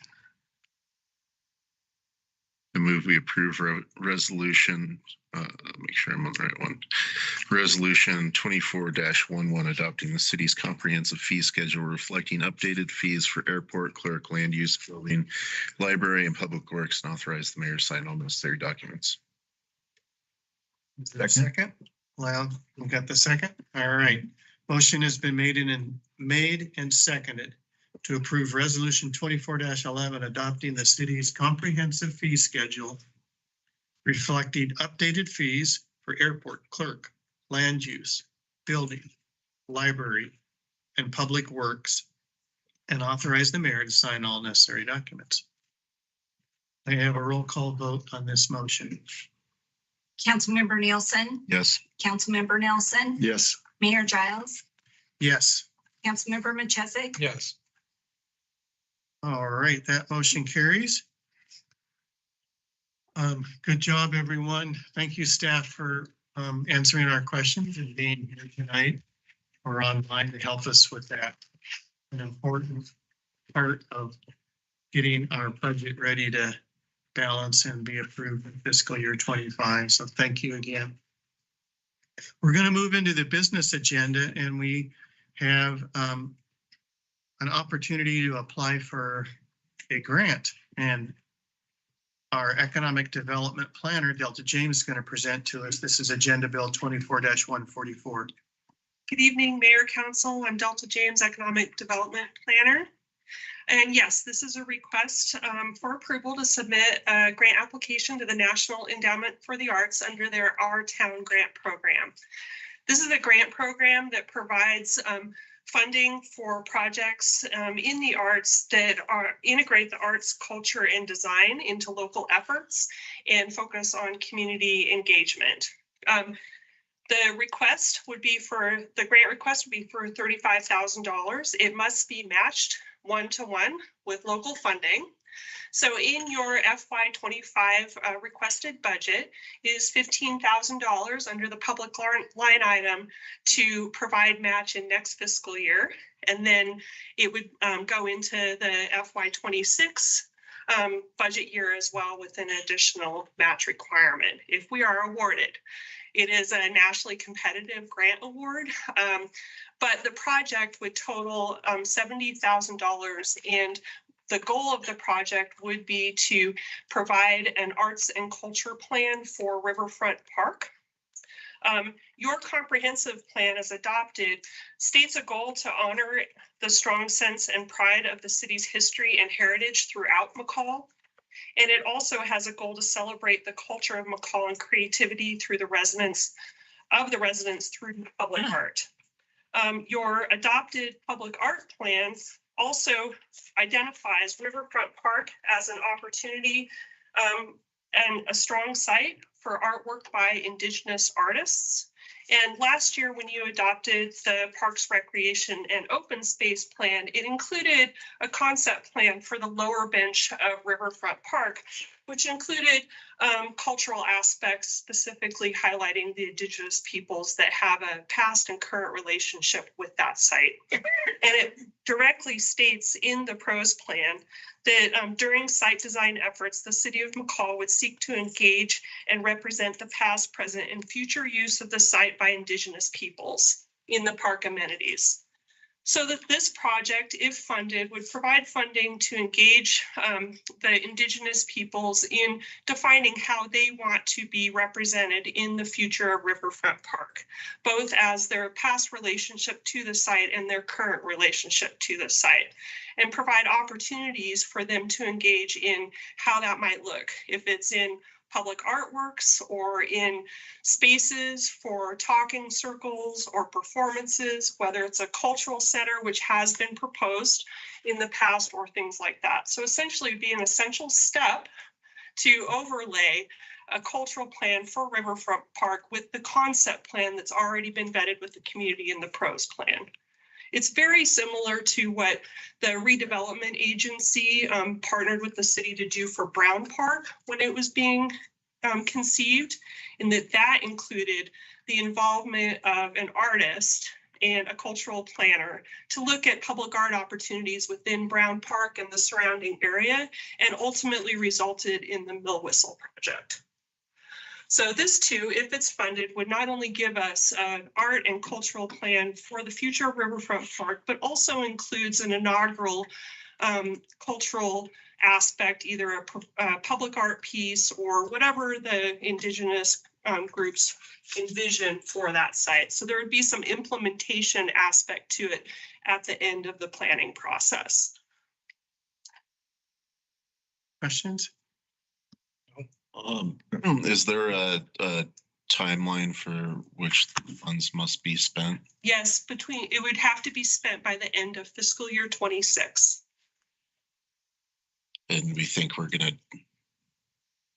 I move we approve resolution, make sure I'm on the right one. Resolution 24-11 adopting the city's comprehensive fee schedule reflecting updated fees for airport, clerk, land use, building, library, and public works, and authorize the mayor to sign all necessary documents. Is there a second? Well, we got the second. All right. Motion has been made and seconded to approve resolution 24-11 adopting the city's comprehensive fee schedule reflecting updated fees for airport, clerk, land use, building, library, and public works, and authorize the mayor to sign all necessary documents. I have a roll call vote on this motion. Councilmember Nielsen, Yes. Councilmember Nelson, Yes. Mayor Giles, Yes. Councilmember Manchese, Yes. All right, that motion carries. Good job, everyone. Thank you, staff, for answering our questions and being here tonight or online to help us with that. An important part of getting our budget ready to balance and be approved in fiscal year 25. So thank you again. We're going to move into the business agenda, and we have an opportunity to apply for a grant, and our economic development planner, Delta James, is going to present to us. This is Agenda Bill 24-144. Good evening, Mayor, Council. I'm Delta James, Economic Development Planner. And yes, this is a request for approval to submit a grant application to the National Endowment for the Arts under their Our Town Grant Program. This is a grant program that provides funding for projects in the arts that integrate the arts, culture, and design into local efforts and focus on community engagement. The grant request would be for $35,000. It must be matched 1-to-1 with local funding. So in your FY25 requested budget is $15,000 under the public line item to provide match in next fiscal year. And then it would go into the FY26 budget year as well with an additional match requirement if we are awarded. It is a nationally competitive grant award, but the project would total $70,000, and the goal of the project would be to provide an arts and culture plan for Riverfront Park. Your comprehensive plan, as adopted, states a goal to honor the strong sense and pride of the city's history and heritage throughout McCall. And it also has a goal to celebrate the culture of McCall and creativity through the residents through public art. Your adopted public art plans also identifies Riverfront Park as an opportunity and a strong site for artwork by Indigenous artists. And last year, when you adopted the Parks, Recreation, and Open Space Plan, it included a concept plan for the lower bench of Riverfront Park, which included cultural aspects, specifically highlighting the Indigenous peoples that have a past and current relationship with that site. And it directly states in the PROS plan that during site design efforts, the city of McCall would seek to engage and represent the past, present, and future use of the site by Indigenous peoples in the park amenities. So that this project, if funded, would provide funding to engage the Indigenous peoples in defining how they want to be represented in the future of Riverfront Park, both as their past relationship to the site and their current relationship to the site, and provide opportunities for them to engage in how that might look, if it's in public artworks or in spaces for talking circles or performances, whether it's a cultural center, which has been proposed in the past, or things like that. So essentially it'd be an essential step to overlay a cultural plan for Riverfront Park with the concept plan that's already been vetted with the community in the PROS plan. It's very similar to what the redevelopment agency partnered with the city to do for Brown Park when it was being conceived, in that included the involvement of an artist and a cultural planner to look at public art opportunities within Brown Park and the surrounding area, and ultimately resulted in the Mill Whistle project. So this too, if it's funded, would not only give us an art and cultural plan for the future of Riverfront Park, but also includes an inaugural cultural aspect, either a public art piece or whatever the Indigenous groups envision for that site. So there would be some implementation aspect to it at the end of the planning process. Questions? Is there a timeline for which funds must be spent? Yes, it would have to be spent by the end of fiscal year 26. And we think we're gonna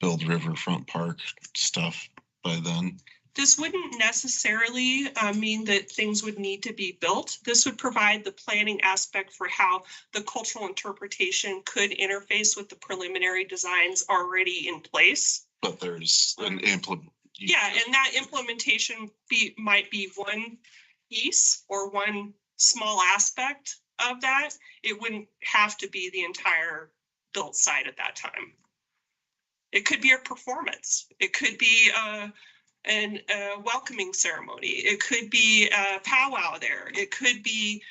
build Riverfront Park stuff by then? This wouldn't necessarily mean that things would need to be built. This would provide the planning aspect for how the cultural interpretation could interface with the preliminary designs already in place. But there's an Yeah, and that implementation might be one piece or one small aspect of that. It wouldn't have to be the entire built site at that time. It could be a performance. It could be a welcoming ceremony. It could be a powwow there. It could be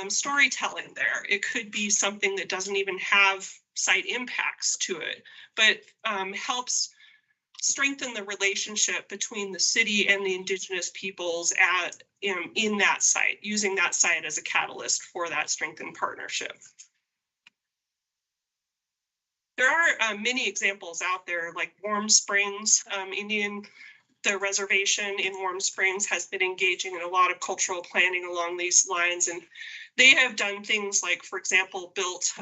storytelling there. It could be something that doesn't even have site impacts to it, but helps strengthen the relationship between the city and the Indigenous peoples in that site, using that site as a catalyst for that strengthened partnership. There are many examples out there, like Warm Springs, the reservation in Warm Springs has been engaging in a lot of cultural planning along these lines, and they have done things like, for example, built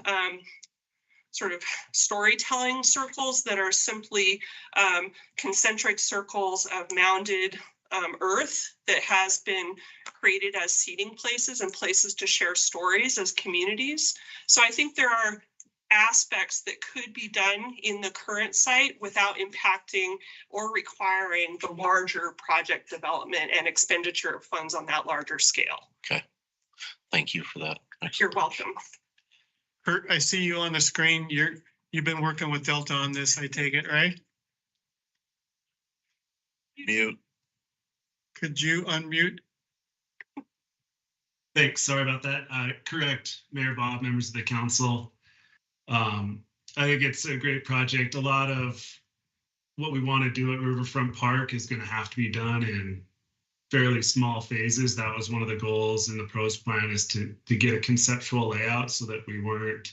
sort of storytelling circles that are simply concentric circles of mounded earth that has been created as seating places and places to share stories as communities. So I think there are aspects that could be done in the current site without impacting or requiring the larger project development and expenditure of funds on that larger scale. Okay, thank you for that. You're welcome. Kurt, I see you on the screen. You've been working with Delta on this, I take it, right? Mute. Could you unmute? Thanks, sorry about that. Correct, Mayor Bob, members of the council. I think it's a great project. A lot of what we want to do at Riverfront Park is going to have to be done in fairly small phases. That was one of the goals in the pros plan, is to get a conceptual layout so that we weren't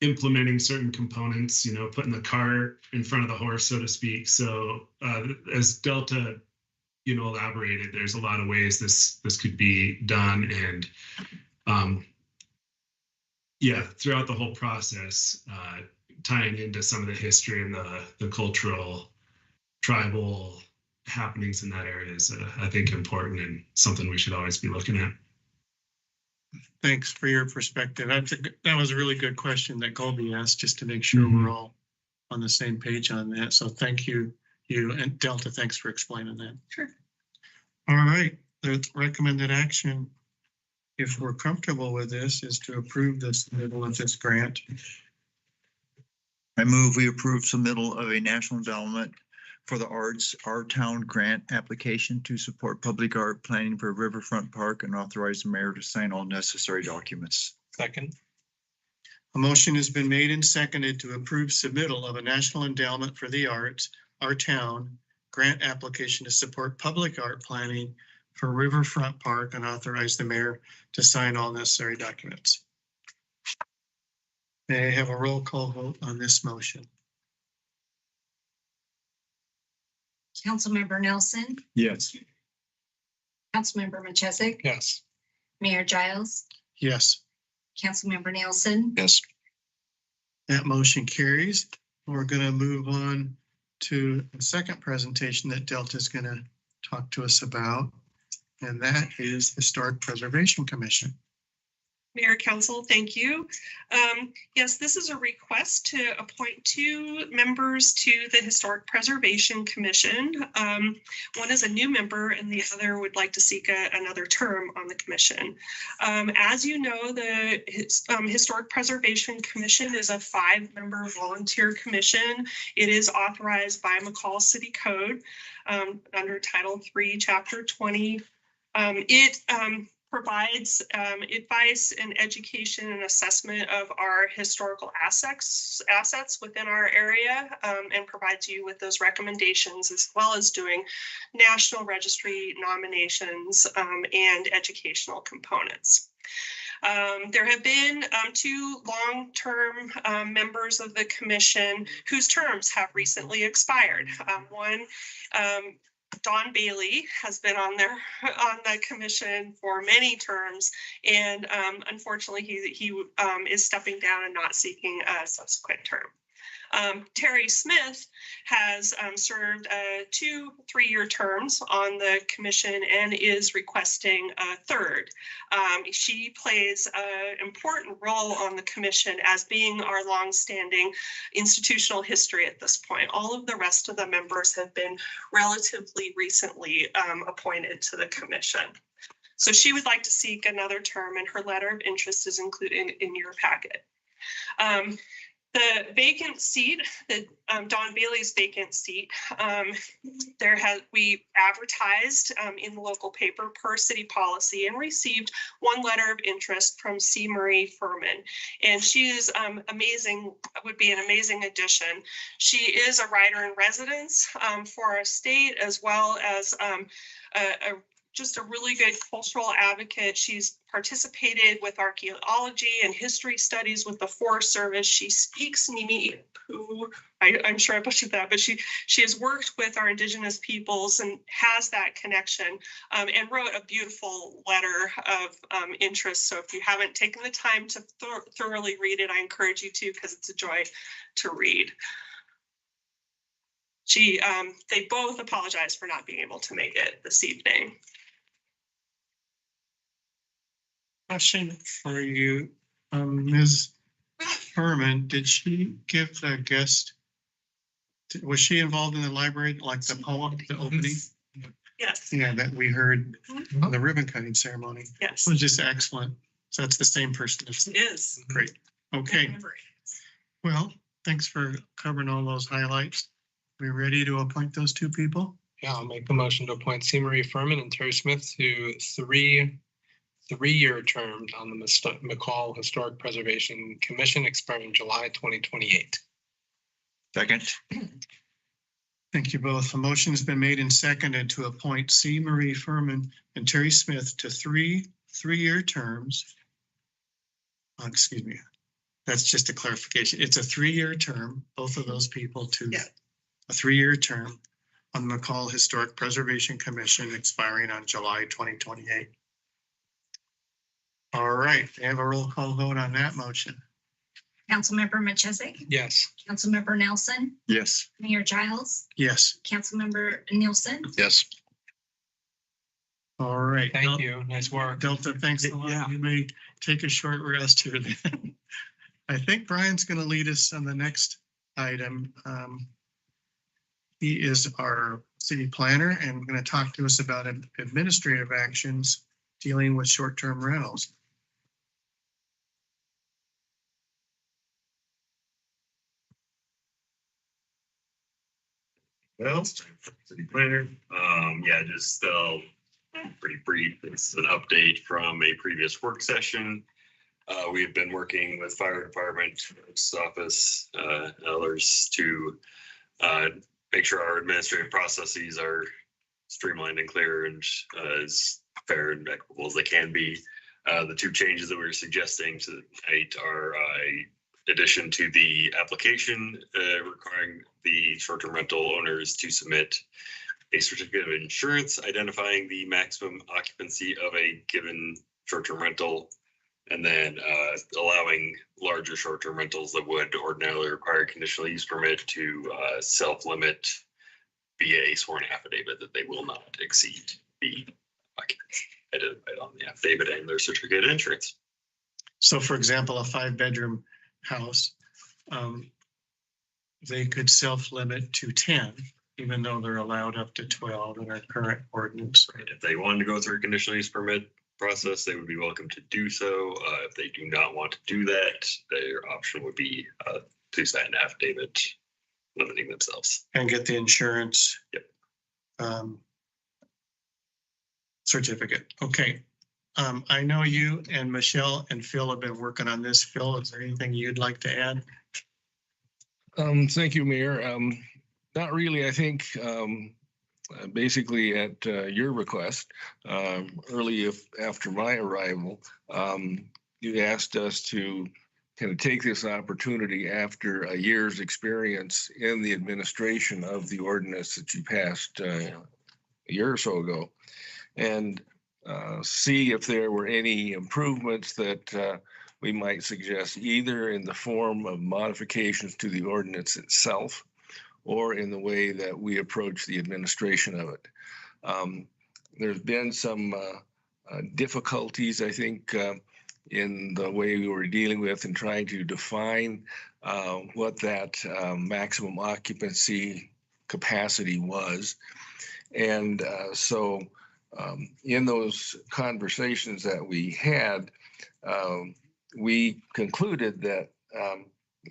implementing certain components, putting the cart in front of the horse, so to speak. So as Delta, elaborated, there's a lot of ways this could be done. And throughout the whole process, tying into some of the history and the cultural, tribal happenings in that area is, I think, important and something we should always be looking at. Thanks for your perspective. That was a really good question that Colby asked, just to make sure we're all on the same page on that. So thank you. And Delta, thanks for explaining that. Sure. All right, the recommended action, if we're comfortable with this, is to approve the submittal of this grant. I move we approve submittal of a national endowment for the arts, Our Town grant application to support public art planning for Riverfront Park, and authorize the mayor to sign all necessary documents. Second. A motion has been made and seconded to approve submittal of a national endowment for the arts, Our Town grant application to support public art planning for Riverfront Park, and authorize the mayor to sign all necessary documents. May I have a roll call vote on this motion? Councilmember Nelson, Yes. Councilmember Machesik, Yes. Mayor Giles, Yes. Councilmember Nielsen. Yes. That motion carries. We're going to move on to the second presentation that Delta is going to talk to us about, and that is Historic Preservation Commission. Mayor, Council, thank you. Yes, this is a request to appoint 2 members to the Historic Preservation Commission. One is a new member and the other would like to seek another term on the commission. As you know, the Historic Preservation Commission is a 5-member volunteer commission. It is authorized by McCall City Code under Title 3, Chapter 20. It provides advice and education and assessment of our historical assets within our area, and provides you with those recommendations, as well as doing National Registry nominations and educational components. There have been 2 long-term members of the commission whose terms have recently expired. One, Don Bailey, has been on the commission for many terms, and unfortunately he is stepping down and not seeking a subsequent term. Terry Smith has served 2 3-year terms on the commission and is requesting a third. She plays an important role on the commission as being our longstanding institutional history at this point. All of the rest of the members have been relatively recently appointed to the commission. So she would like to seek another term, and her letter of interest is included in your packet. The vacant seat, Don Bailey's vacant seat, we advertised in the local paper per city policy and received 1 letter of interest from C. Marie Furman. And she is amazing, would be an amazing addition. She is a writer in residence for our state, as well as just a really good cultural advocate. She's participated with archaeology and history studies with the Forest Service. She speaks Nimi, who I'm sure I butchered that, but she has worked with our Indigenous peoples and has that connection, and wrote a beautiful letter of interest. So if you haven't taken the time to thoroughly read it, I encourage you to, because it's a joy to read. They both apologize for not being able to make it this evening. Question for you, Ms. Furman, did she give the guest, was she involved in the library, like the poem, the opening? Yes. Yeah, that we heard on the ribbon cutting ceremony. Yes. It was just excellent. So that's the same person. It is. Great. Okay. Well, thanks for covering all those highlights. We ready to appoint those 2 people? Yeah, I'll make the motion to appoint C. Marie Furman and Terry Smith to 3-year terms on the McCall Historic Preservation Commission expiring July 2028. Second. Thank you both. A motion has been made and seconded to appoint C. Marie Furman and Terry Smith to 3-year terms. Excuse me. That's just a clarification. It's a 3-year term, both of those people to a 3-year term on the McCall Historic Preservation Commission expiring on July 2028. All right, we have a roll call vote on that motion. Councilmember Machesik? Yes. Councilmember Nelson? Yes. Mayor Giles? Yes. Councilmember Nielsen? Yes. All right. Thank you. Nice work. Delta, thanks a lot. You may take a short rest here then. I think Brian's going to lead us on the next item. He is our city planner and going to talk to us about administrative actions dealing with short-term rentals. Well, city planner, yeah, just pretty brief. It's an update from a previous work session. We have been working with fire department, office, others to make sure our administrative processes are streamlined and clear and as fair and equitable as they can be. The 2 changes that we're suggesting tonight are addition to the application requiring the short-term rental owners to submit a certificate of insurance identifying the maximum occupancy of a given short-term rental, and then allowing larger short-term rentals that would ordinarily require a conditional use permit to self-limit via a sworn affidavit that they will not exceed the occupancy identified on the affidavit and their certificate of insurance. So for example, a 5-bedroom house, they could self-limit to 10, even though they're allowed up to 12 in our current ordinance. Right. If they wanted to go through a conditional use permit process, they would be welcome to do so. If they do not want to do that, their option would be to sign an affidavit limiting themselves. And get the insurance. Yep. Certificate. Okay. I know you and Michelle and Phil have been working on this. Phil, is there anything you'd like to add? Thank you, Mayor. Not really. I think basically at your request, early after my arrival, you asked us to kind of take this opportunity after a year's experience in the administration of the ordinance that you passed a year or so ago, and see if there were any improvements that we might suggest either in the form of modifications to the ordinance itself or in the way that we approach the administration of it. There's been some difficulties, I think, in the way we were dealing with and trying to define what that maximum occupancy capacity was. And so in those conversations that we had, we concluded that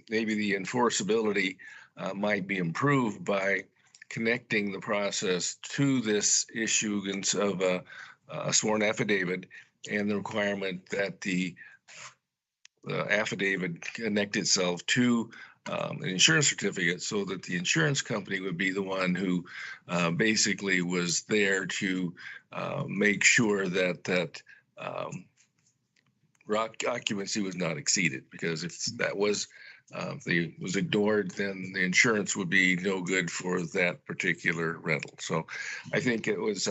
maybe the enforceability might be improved by connecting the process to this issuance of a sworn affidavit and the requirement that the affidavit connect itself to an insurance certificate so that the insurance company would be the one who basically was there to make sure that occupancy was not exceeded, because if that was ignored, then the insurance would be no good for that particular rental. So I think it was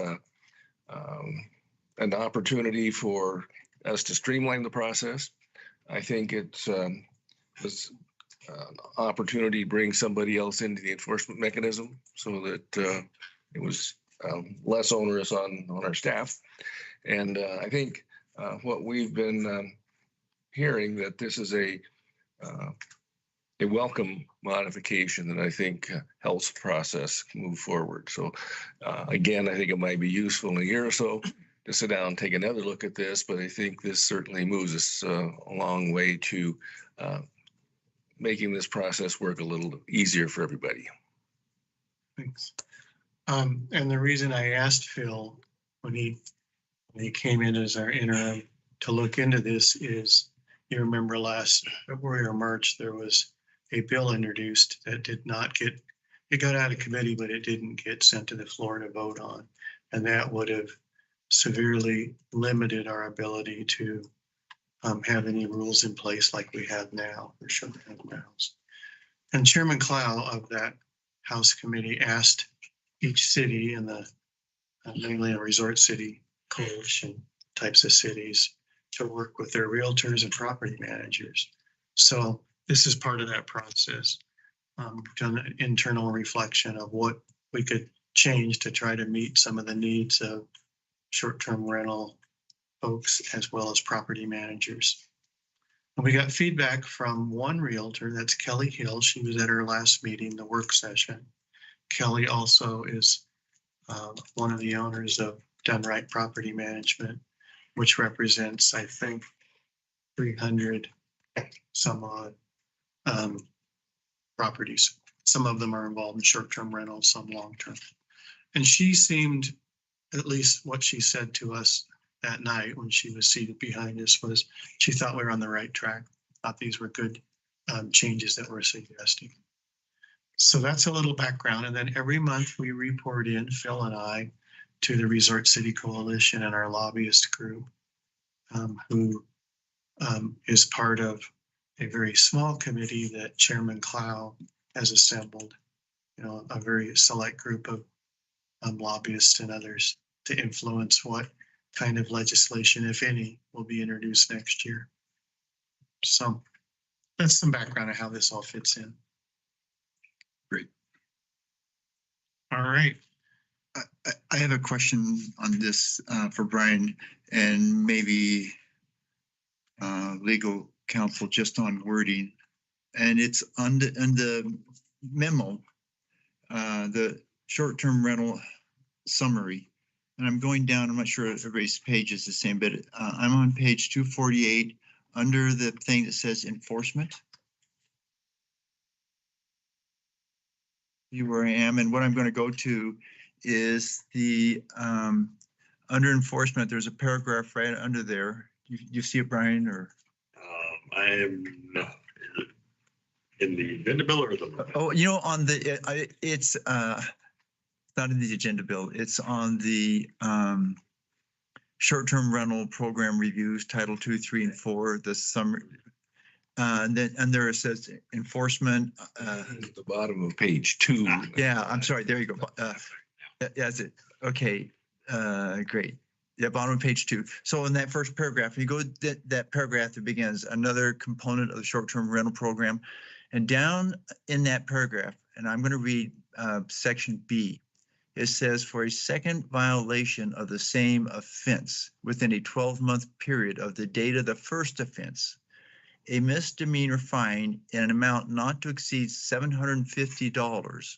an opportunity for us to streamline the process. I think it was an opportunity to bring somebody else into the enforcement mechanism so that it was less onerous on our staff. And I think what we've been hearing, that this is a welcome modification that I think helps the process move forward. So again, I think it might be useful in a year or so to sit down and take another look at this, but I think this certainly moves us a long way to making this process work a little easier for everybody. Thanks. And the reason I asked Phil when he came in as our interim to look into this is, you remember last February or March, there was a bill introduced that did not get, it got out of committee, but it didn't get sent to the floor to vote on. And that would have severely limited our ability to have any rules in place like we have now for short-term rentals. And Chairman Clow of that House committee asked each city in the mainly a resort city coalition types of cities to work with their realtors and property managers. So this is part of that process. Done an internal reflection of what we could change to try to meet some of the needs of short-term rental folks as well as property managers. And we got feedback from one realtor, that's Kelly Hill. She was at her last meeting, the work session. Kelly also is one of the owners of Done Right Property Management, which represents, I think, 300 some odd properties. Some of them are involved in short-term rentals, some long-term. And she seemed, at least what she said to us that night when she was seated behind us, was she thought we were on the right track, thought these were good changes that we're suggesting. So that's a little background. And then every month we report in, Phil and I, to the Resort City Coalition and our lobbyist group, who is part of a very small committee that Chairman Clow has assembled, a very select group of lobbyists and others to influence what kind of legislation, if any, will be introduced next year. So that's some background of how this all fits in. Great. All right. I have a question on this for Brian and maybe legal counsel just on wording. And it's on the memo, the short-term rental summary. And I'm going down, I'm not sure everybody's page is the same, but I'm on page 248 under the thing that says enforcement. See where I am, and what I'm going to go to is the under enforcement. There's a paragraph right under there. You see it, Brian, or? I am not in the agenda bill or the. Oh, on the it's not in the agenda bill. It's on the short-term rental program reviews, Title 2, 3, and 4. The summary. And there it says enforcement. At the bottom of page 2. Yeah, I'm sorry. There you go. That's it. Okay, great. Yeah, bottom of page 2. So in that first paragraph, you go that paragraph that begins another component of the short-term rental program. And down in that paragraph, and I'm going to read section B. It says for a second violation of the same offense within a 12-month period of the date of the first offense, a misdemeanor fine in an amount not to exceed $750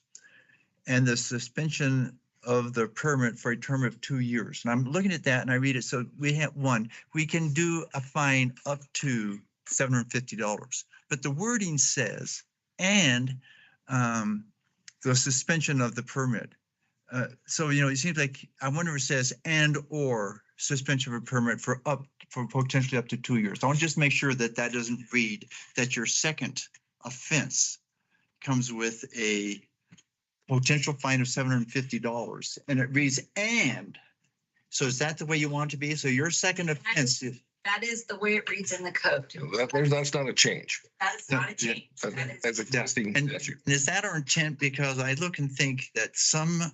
and the suspension of the permit for a term of 2 years. And I'm looking at that and I read it. So we have we can do a fine up to $750, but the wording says, and the suspension of the permit. So, you know, it seems like, I wonder if it says and or suspension of a permit for potentially up to 2 years. I want to just make sure that that doesn't read that your second offense comes with a potential fine of $750 and it reads and. So is that the way you want it to be? So your second offense is. That is the way it reads in the code. That's not a change. That's not a change. That's a testing statute. And is that our intent? Because I look and think that some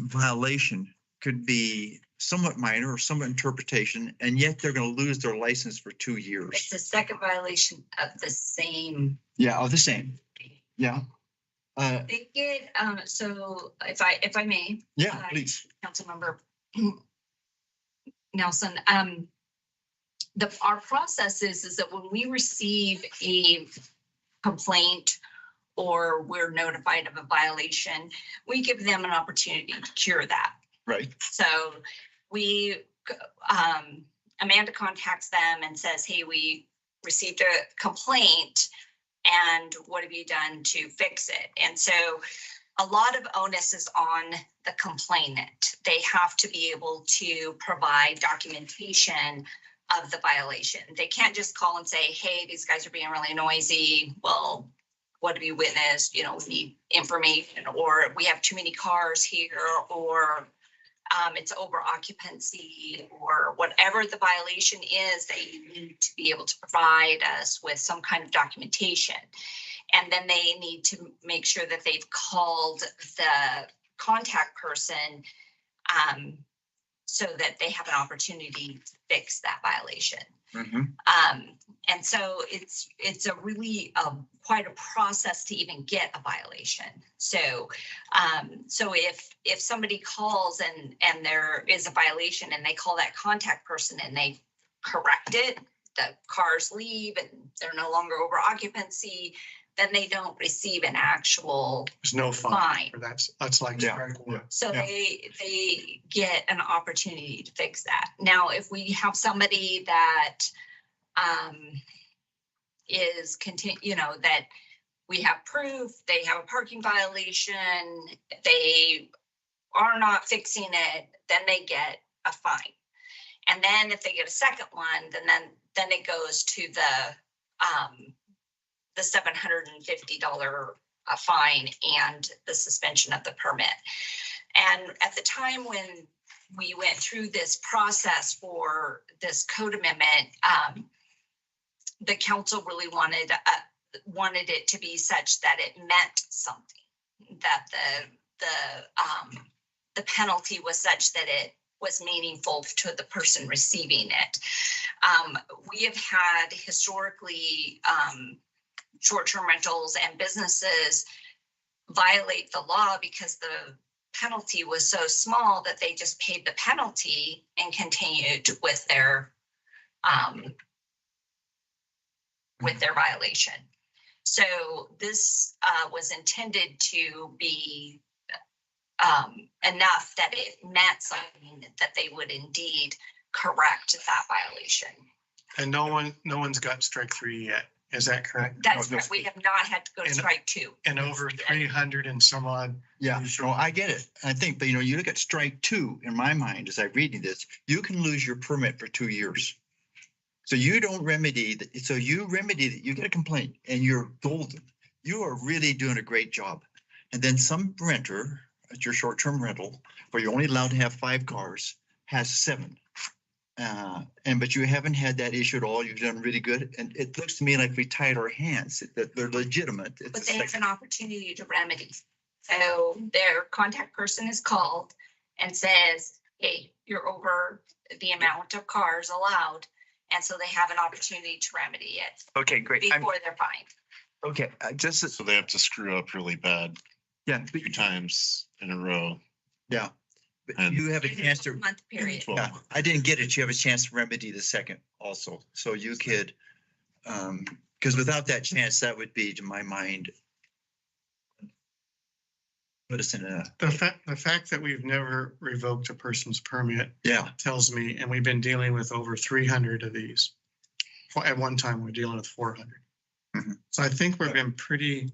violation could be somewhat minor or somewhat interpretation, and yet they're going to lose their license for 2 years. It's the second violation of the same. Yeah, of the same. Yeah. They get, so if I may. Yeah, please. Councilmember Nelson, our process is that when we receive a complaint or we're notified of a violation, we give them an opportunity to cure that. Right. So we, Amanda contacts them and says, hey, we received a complaint and what have you done to fix it? And so a lot of onus is on the complainant. They have to be able to provide documentation of the violation. They can't just call and say, hey, these guys are being really noisy. Well, what have you witnessed? You know, we need information, or we have too many cars here, or it's over occupancy, or whatever the violation is, they need to be able to provide us with some kind of documentation. And then they need to make sure that they've called the contact person so that they have an opportunity to fix that violation. Mm-hmm. And so it's a really quite a process to even get a violation. So so if somebody calls and there is a violation and they call that contact person and they correct it, the cars leave and they're no longer over occupancy, then they don't receive an actual There's no fine. That's like strike one. So Yeah. they get an opportunity to fix that. Now, if we have somebody that is that we have proof, they have a parking violation, they are not fixing it, then they get a fine. And then if they get a second one, then it goes to the $750 fine and the suspension of the permit. And at the time when we went through this process for this code amendment, the council really wanted it to be such that it meant something, that the penalty was such that it was meaningful to the person receiving it. We have had historically short-term rentals and businesses violate the law because the penalty was so small that they just paid the penalty and continued with their violation. So this was intended to be enough that it meant something that they would indeed correct that violation. And no one's got strike 3 yet. Is that correct? That's correct. We have not had to go to And- strike 2. And over 300 and some odd. Yeah, so I get it. I think, but you look at strike 2 in my mind, as I'm reading this, you can lose your permit for 2 years. So you don't remedy that. So you remedy that. You get a complaint and you're golden. You are really doing a great job. And then some renter at your short-term rental, where you're only allowed to have 5 cars, has 7. But you haven't had that issue at all. You've done really good. And it looks to me like we tied our hands, that they're legitimate. But they have an opportunity to remedy. So their contact person is called and says, hey, you're over the amount of cars allowed. And so they have an opportunity to remedy it Okay, great. before they're fined. Okay, just, So they have to screw up really bad yeah, 2 times in a row. yeah. But And- you have a chance to, Month period. yeah, I didn't get it. You have a chance to remedy the second also. So you could, because without that chance, that would be, to my mind, put us in a, The fact that we've never revoked a person's permit yeah, tells me, and we've been dealing with over 300 of these. At one time, we're dealing with 400. Mhm. So I think we've been pretty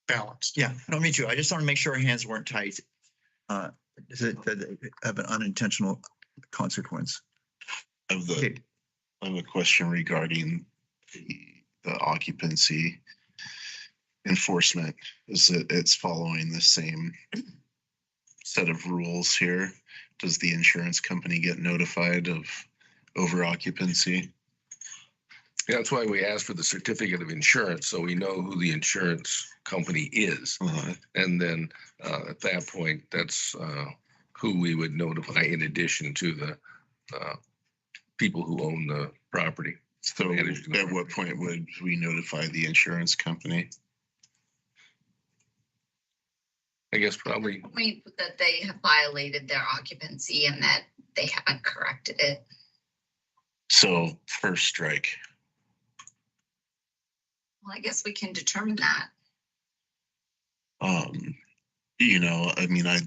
balanced. yeah. No, me too. I just want to make sure our hands weren't tied. That have an unintentional consequence. I have Okay. I have a question regarding the occupancy enforcement. Is it's following the same set of rules here? Does the insurance company get notified of over occupancy? Yeah, that's why we asked for the certificate of insurance, so we know who the insurance company is. And then at that point, that's who we would notify in addition to the people who own the property. So at what point would we notify the insurance company? I guess probably, Point that they have violated their occupancy and that they haven't corrected it. So first strike. Well, I guess we can determine that. You know, I mean, like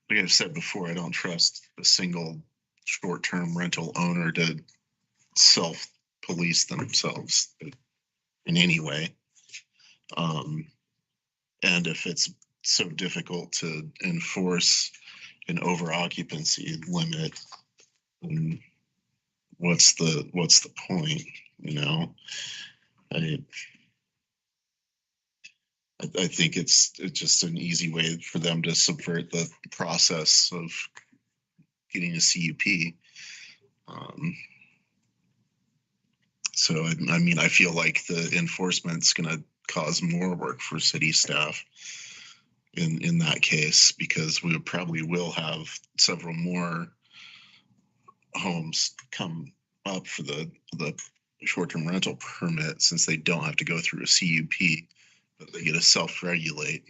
I've said before, I don't trust a single short-term rental owner to self-police themselves in any way. And if it's so difficult to enforce an over occupancy limit, then what's the point, you know? I think it's just an easy way for them to subvert the process of getting a CUP. So, I mean, I feel like the enforcement's gonna cause more work for city staff in that case, because we probably will have several more homes come up for the short-term rental permit, since they don't have to go through a CUP, but they get to self-regulate.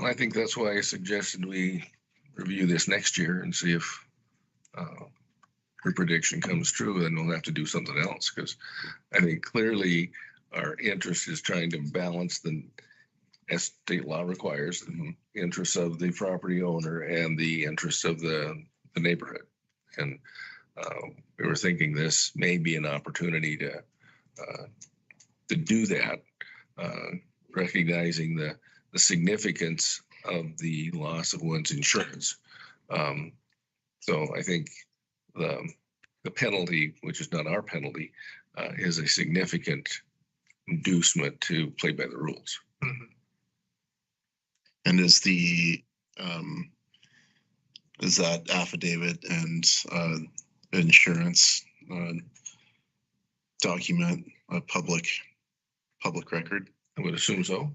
I think that's why I suggested we review this next year and see if her prediction comes true, and we'll have to do something else, because I think clearly our interest is trying to balance the, as state law requires, the interests of the property owner and the interests of the neighborhood. And we were thinking this may be an opportunity to do that, recognizing the significance of the loss of one's insurance. So I think the penalty, which is not our penalty, is a significant inducement to play by the rules. And is that affidavit and insurance document a public record? I would assume so.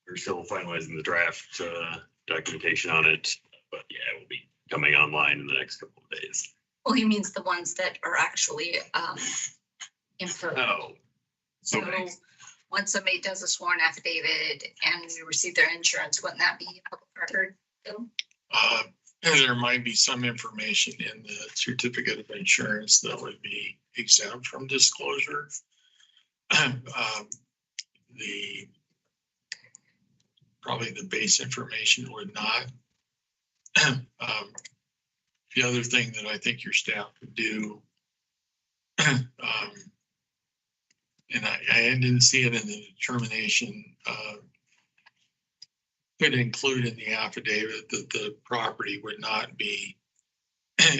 We're still finalizing the draft documentation on it, but yeah, it will be coming online in the next couple of days. Well, he means the ones that are actually inferred. Oh, So okay. once somebody does a sworn affidavit and we receive their insurance, wouldn't that be a public record? Bill? There might be some information in the certificate of insurance that would be exempt from disclosure. Probably the base information would not. The other thing that I think your staff could do, and I didn't see it in the determination, could include in the affidavit that the property would not be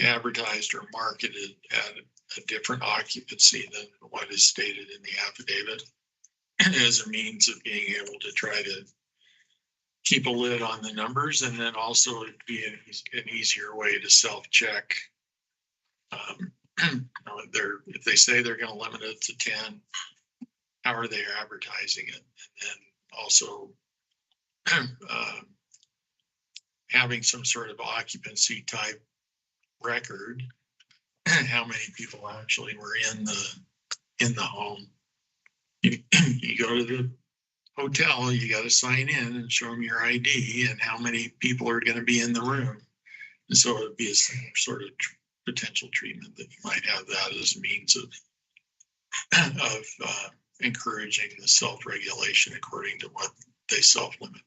advertised or marketed at a different occupancy than what is stated in the affidavit, as a means of being able to try to keep a lid on the numbers, and then also it'd be an easier way to self-check. If they say they're going to limit it to 10, how are they advertising it? And then also having some sort of occupancy type record, how many people actually were in the home. You go to the hotel, you got to sign in and show them your ID and how many people are going to be in the room. And so it'd be a sort of potential treatment that you might have that as a means of encouraging the self-regulation according to what they self-limit.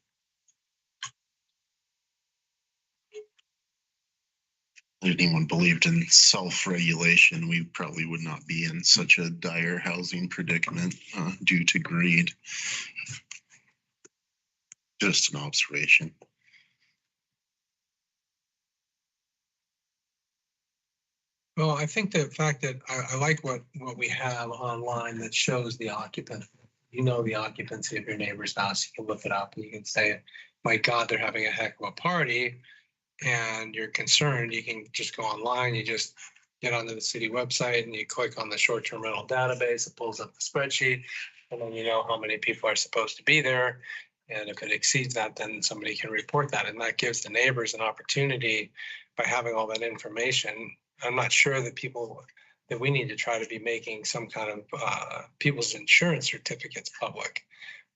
If anyone believed in self-regulation, we probably would not be in such a dire housing predicament due to greed. Just an observation. Well, I think the fact that I like what we have online that shows the occupancy. You know the occupancy of your neighbor's house. You can look it up and you can say, my God, they're having a heck of a party. And you're concerned, you can just go online, you just get onto the city website and you click on the short-term rental database, it pulls up the spreadsheet, and then you know how many people are supposed to be there. And if it exceeds that, then somebody can report that. And that gives the neighbors an opportunity by having all that information. I'm not sure that we need to try to be making some kind of people's insurance certificates public.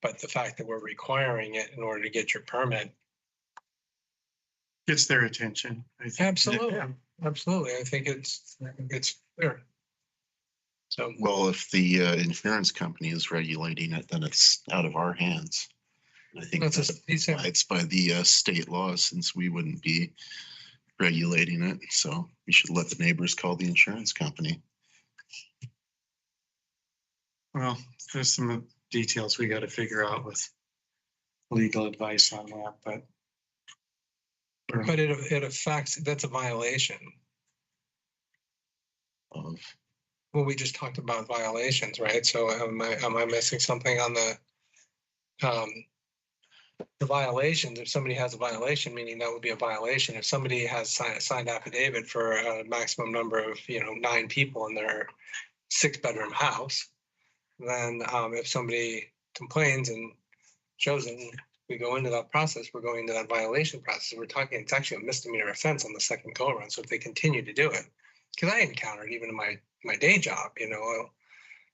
But the fact that we're requiring it in order to get your permit gets their attention. I think. Absolutely, absolutely. I think it's clear. So, well, if the insurance company is regulating it, then it's out of our hands. I think it's by the state law, since we wouldn't be regulating it. So we should let the neighbors call the insurance company. Well, there's some details we got to figure out with legal advice on that, but it affects, that's a violation. Of? Well, we just talked about violations, right? So am I missing something on the violations? If somebody has a violation, meaning that would be a violation. If somebody has signed affidavit for a maximum number of, 9 people in their 6-bedroom house, then if somebody complains and shows them, we go into that process, we're going into that violation process. We're talking, it's actually a misdemeanor offense on the second go around. So if they continue to do it, because I encountered even in my day job, I'll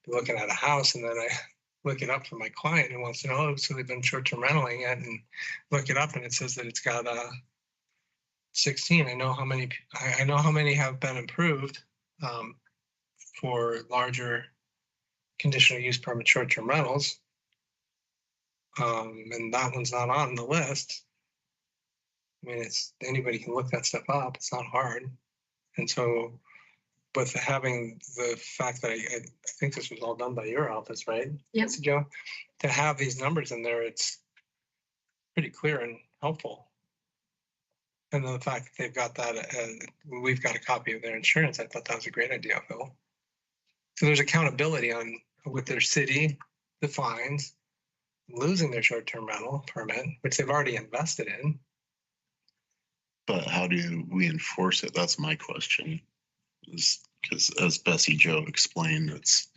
be looking at a house and then I look it up for my client who wants to know, so they've been short-term rentaling it, and look it up and it says that it's got 16. I know how many have been approved for larger conditional use permit short-term rentals. And that one's not on the list. I mean, anybody can look that stuff up. It's not hard. And so with having the fact that I think this was all done by your office, right? Yes, Joe, to have these numbers in there, it's pretty clear and helpful. And then the fact that they've got that, we've got a copy of their insurance. I thought that was a great idea, Phil. So there's accountability on with their city, the fines, losing their short-term rental permit, which they've already invested in. But how do we enforce it? That's my question. Because as Bessie Joe explained, it's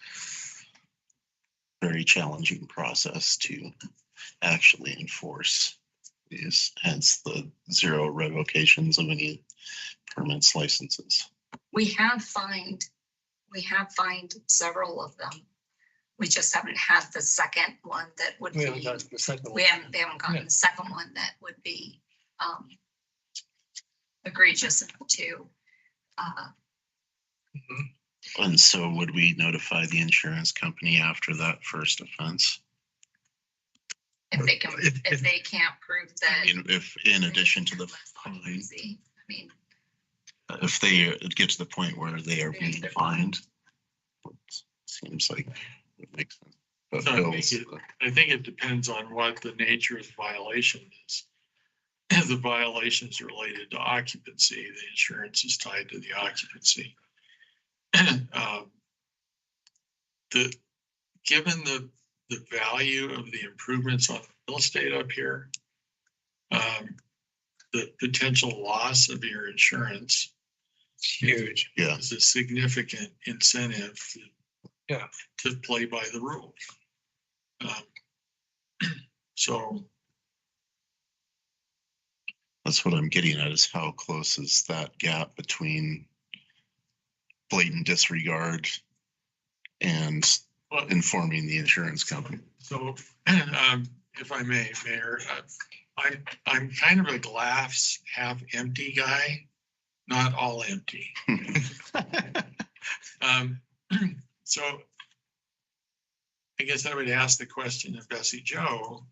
a very challenging process to actually enforce these, hence the 0 revocations of any permits, licenses. we have fined several of them. We just haven't had the second one that would We haven't be, gotten to the second one. we haven't gotten the second one that would be egregious enough to. And so would we notify the insurance company after that first offense? If they can, if they can't prove that. If in addition to the fine, I mean, if they get to the point where they are being fined, it seems like it makes sense. But So Bill's, I think it depends on what the nature of the violation is. If the violation is related to occupancy, the insurance is tied to the occupancy. Given the value of the improvements on real estate up here, the potential loss of your insurance huge. Yeah, is a significant incentive to play by the rules. So That's what I'm getting at, is how close is that gap between blatant disregard and informing the insurance company? So, if I may, Mayor, I'm kind of a glass half empty guy, not all empty. So I guess I would ask the question of Bessie Jo,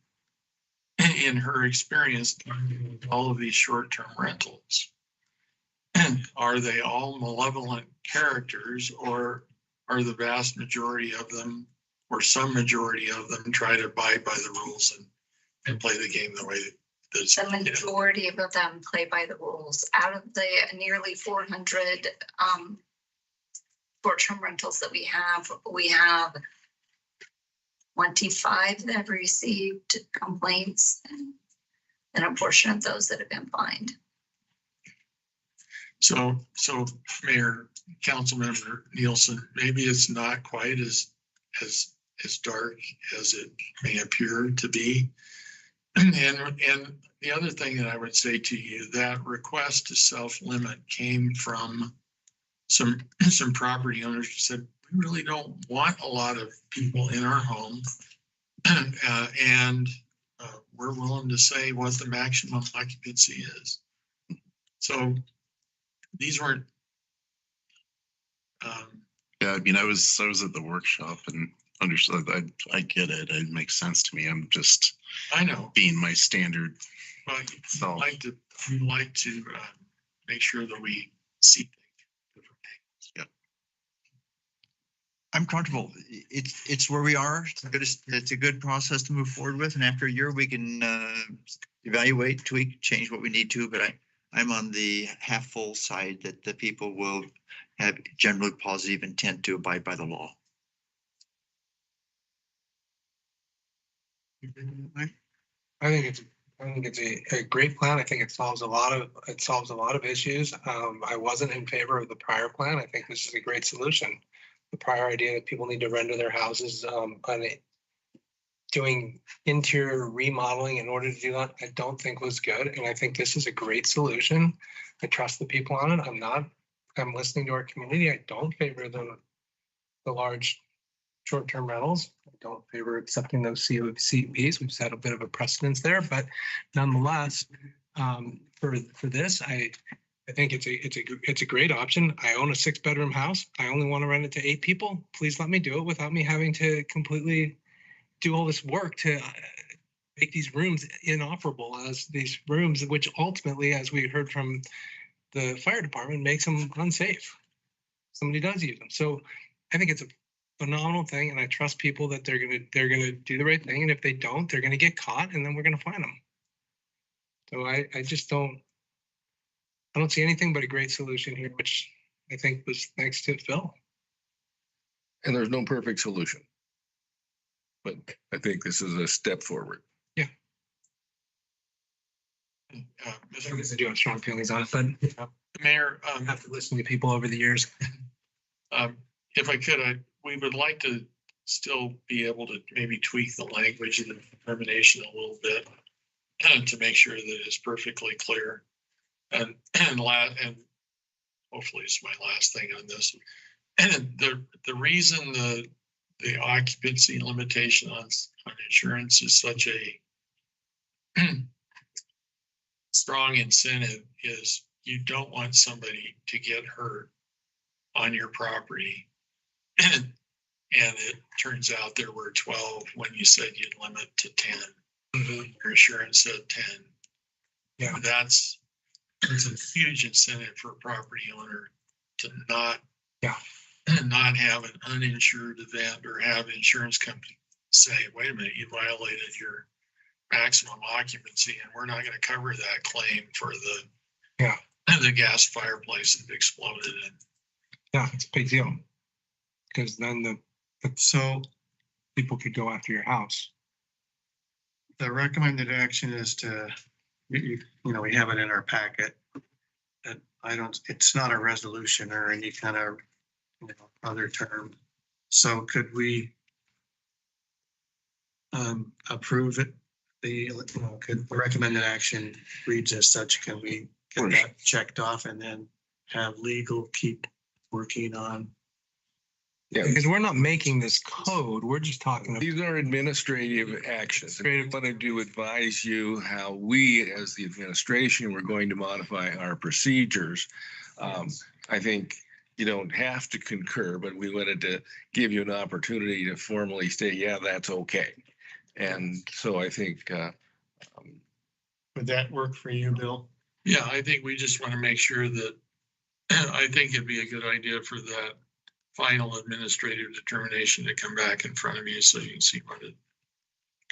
in her experience, all of these short-term rentals, are they all malevolent characters, or are the vast majority of them, or some majority of them, try to abide by the rules and play the game the way that's. The majority of them play by the rules. Out of the nearly 400 short-term rentals that we have 25 that have received complaints, and a portion of those that have been fined. So Mayor, Councilmember Nielsen, maybe it's not quite as dark as it may appear to be. And the other thing that I would say to you, that request to self-limit came from some property owners who said, we really don't want a lot of people in our home. And we're willing to say what the maximum occupancy is. So these weren't. Yeah, I mean, I was at the workshop and understood. I get it. It makes sense to me. I'm just. I know. Being my standard. But we'd like to make sure that we see things different angles. Yeah. I'm comfortable. It's where we are. It's a good process to move forward with. And after a year, we can evaluate, tweak, change what we need to. But I'm on the half full side that the people will have generally positive intent to abide by the law. I think it's a great plan. I think it solves a lot of issues. I wasn't in favor of the prior plan. I think this is a great solution. The prior idea that people need to render their houses doing interior remodeling in order to do that, I don't think was good. And I think this is a great solution. I trust the people on it. I'm listening to our community. I don't favor the large short-term rentals. I don't favor accepting those CUPs. We've set a bit of a precedence there, but nonetheless, for this, I think it's a great option. I own a 6-bedroom house. I only want to rent it to 8 people. Please let me do it without me having to completely do all this work to make these rooms inoperable as these rooms, which ultimately, as we heard from the fire department, makes them unsafe. Somebody does use them. So I think it's a phenomenal thing, and I trust people that they're gonna do the right thing. And if they don't, they're gonna get caught, and then we're gonna fine them. So I just don't see anything but a great solution here, which I think was thanks to Phil. And there's no perfect solution, but I think this is a step forward. Yeah. I do have strong feelings on it, but Mayor, I have to listen to people over the years. If I could, we would like to still be able to maybe tweak the language and the determination a little bit to make sure that it's perfectly clear. And hopefully it's my last thing on this. And the reason the occupancy limitation on insurance is such a strong incentive is you don't want somebody to get hurt on your property. And it turns out there were 12 when you said you'd limit to 10. Mm-hmm. Your insurance said 10. Yeah, there's a huge incentive for a property owner to not have an uninsured event or have an insurance company say, wait a minute, you violated your maximum occupancy and we're not going to cover that claim for the gas fireplace that exploded. Yeah, it's a big deal. Because then so people could go after your house. The recommended action is to, we have it in our packet. And it's not a resolution or any kind of other term. So could we approve it the recommended action reads as such, can we get that checked off and then have legal keep working on? Yeah, because we're not making this code. We're just talking. These are administrative actions. I wanted to advise you how we, as the administration, we're going to modify our procedures. I think you don't have to concur, but we wanted to give you an opportunity to formally say, yeah, that's okay. And so I think. Would that work for you, Bill? Yeah, I think we just want to make sure that, I think it'd be a good idea for that final administrative determination to come back in front of you so you can see what it.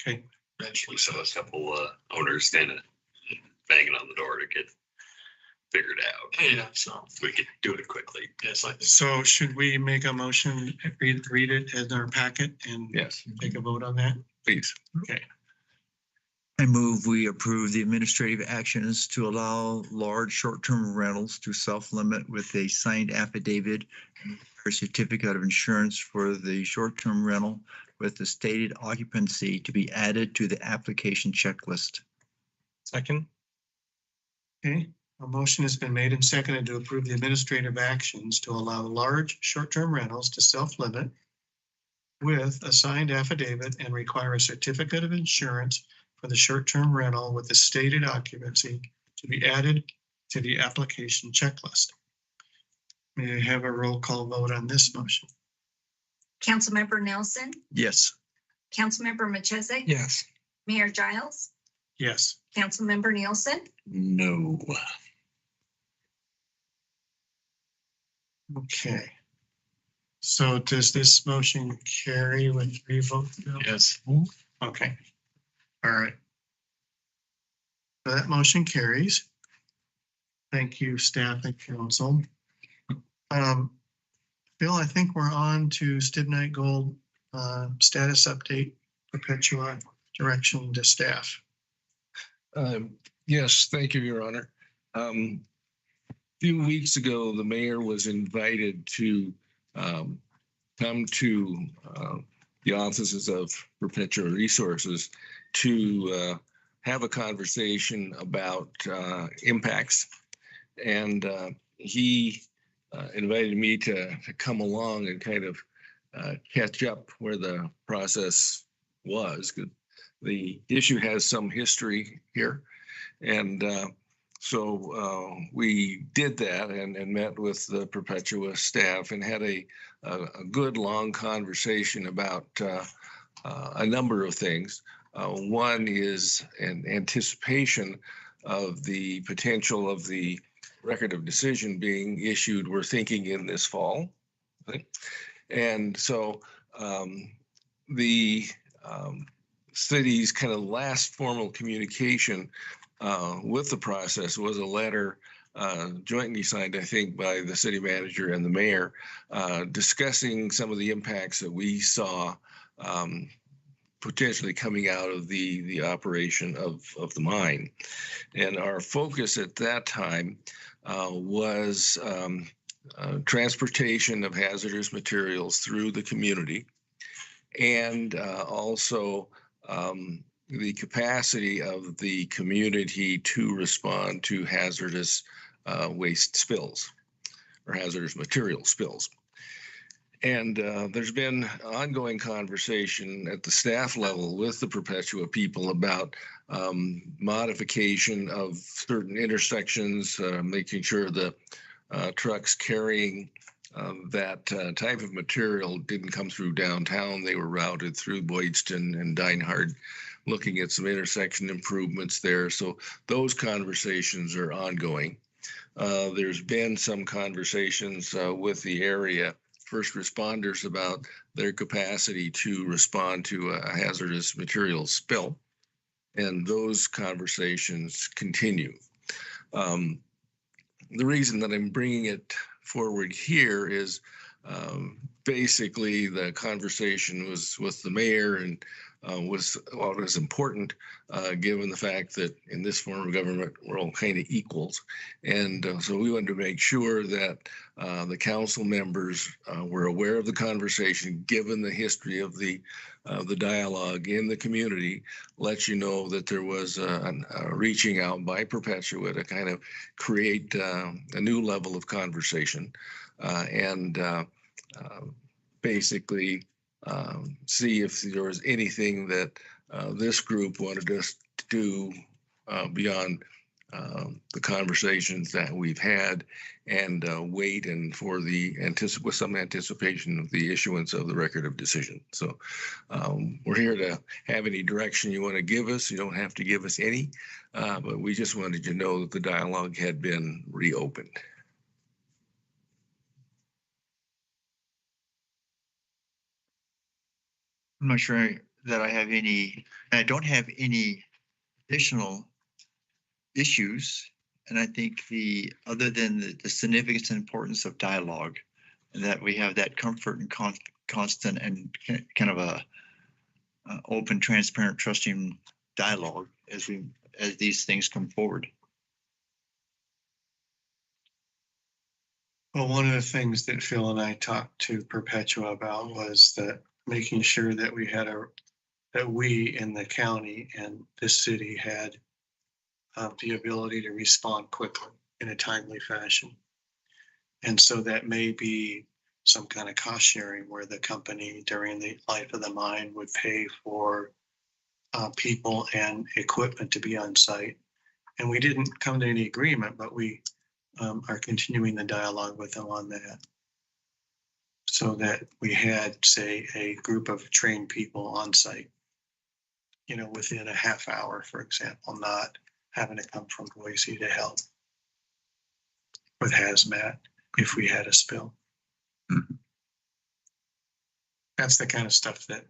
Okay. Eventually, so a couple owners standing banging on the door to get figured out. Yeah, so we could do it quickly. Yes, So should we make a motion, read it in our packet and yes, take a vote on that? Please. Okay. I move we approve the administrative actions to allow large short-term rentals to self-limit with a signed affidavit or certificate of insurance for the short-term rental with the stated occupancy to be added to the application checklist. Second. Okay, a motion has been made and seconded to approve the administrative actions to allow large short-term rentals to self-limit with a signed affidavit and require a certificate of insurance for the short-term rental with the stated occupancy to be added to the application checklist. May I have a roll call vote on this motion? Councilmember Nelson, Yes. Councilmember Machese. Yes. Mayor Giles, Yes. Councilmember Nielsen, No. Okay. So does this motion carry with 3 votes? Bill? Yes. Okay. All right. So that motion carries. Thank you, staff and council. Bill, I think we're on to Stibnite Gold status update, Perpetua direction to staff. Yes, thank you, Your Honor. A few weeks ago, the mayor was invited to come to the offices of Perpetua Resources to have a conversation about impacts. And he invited me to come along and kind of catch up where the process was. The issue has some history here. And so we did that and met with the Perpetua staff and had a good long conversation about a number of things. One is an anticipation of the potential of the record of decision being issued, we're thinking in this fall. Right? And so the city's kind of last formal communication with the process was a letter jointly signed, I think, by the city manager and the mayor, discussing some of the impacts that we saw potentially coming out of the operation of the mine. And our focus at that time was transportation of hazardous materials through the community, and also the capacity of the community to respond to hazardous waste spills or hazardous material spills. And there's been ongoing conversation at the staff level with the Perpetua people about modification of certain intersections, making sure the trucks carrying that type of material didn't come through downtown. They were routed through Boydston and Dinehard, looking at some intersection improvements there. So those conversations are ongoing. There's been some conversations with the area first responders about their capacity to respond to a hazardous materials spill. And those conversations continue. The reason that I'm bringing it forward here is basically the conversation was with the mayor and was important, given the fact that in this form of government, we're all kind of equals. And so we wanted to make sure that the council members were aware of the conversation, given the history of the dialogue in the community, let you know that there was a reaching out by Perpetua to kind of create a new level of conversation and basically see if there was anything that this group wanted us to do beyond the conversations that we've had, and wait and for the with some anticipation of the issuance of the record of decision. So we're here to have any direction you want to give us. You don't have to give us any, but we just wanted you to know that the dialogue had been reopened. I'm not sure that I have any, I don't have any additional issues. And I think other than the significance and importance of dialogue, and that we have that comfort and constant and kind of a open, transparent, trusting dialogue as these things come forward. Well, one of the things that Phil and I talked to Perpetua about was that making sure that we in the county and this city had the ability to respond quickly in a timely fashion. And so that may be some kind of cost sharing where the company during the life of the mine would pay for people and equipment to be on site. And we didn't come to any agreement, but we are continuing the dialogue with them on that. So that we had, say, a group of trained people on site, within a half hour, for example, not having to come from Boise to help with hazmat if we had a spill. Mm-hmm. That's the kind of stuff that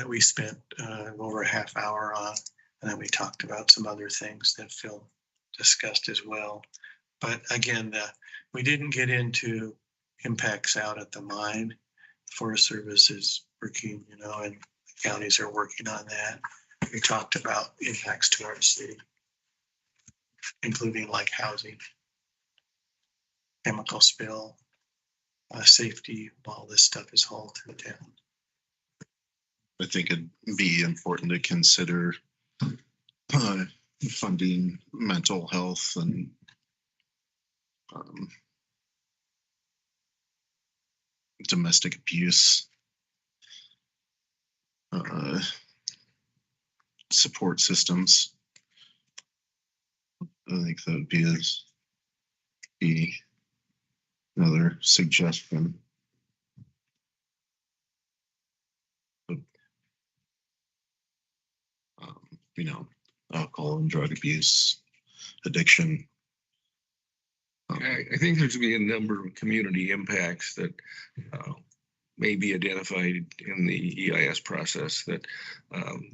we spent over a half hour on. And then we talked about some other things that Phil discussed as well. But again, we didn't get into impacts out at the mine. The Forest Service is working, and the counties are working on that. We talked about impacts to our city, including like housing, chemical spill, safety, all this stuff is hauled to the town. I think it'd be important to consider funding mental health and domestic abuse support systems. I think that would be another suggestion. But, alcohol and drug abuse, addiction. I think there's going to be a number of community impacts that may be identified in the EIS process that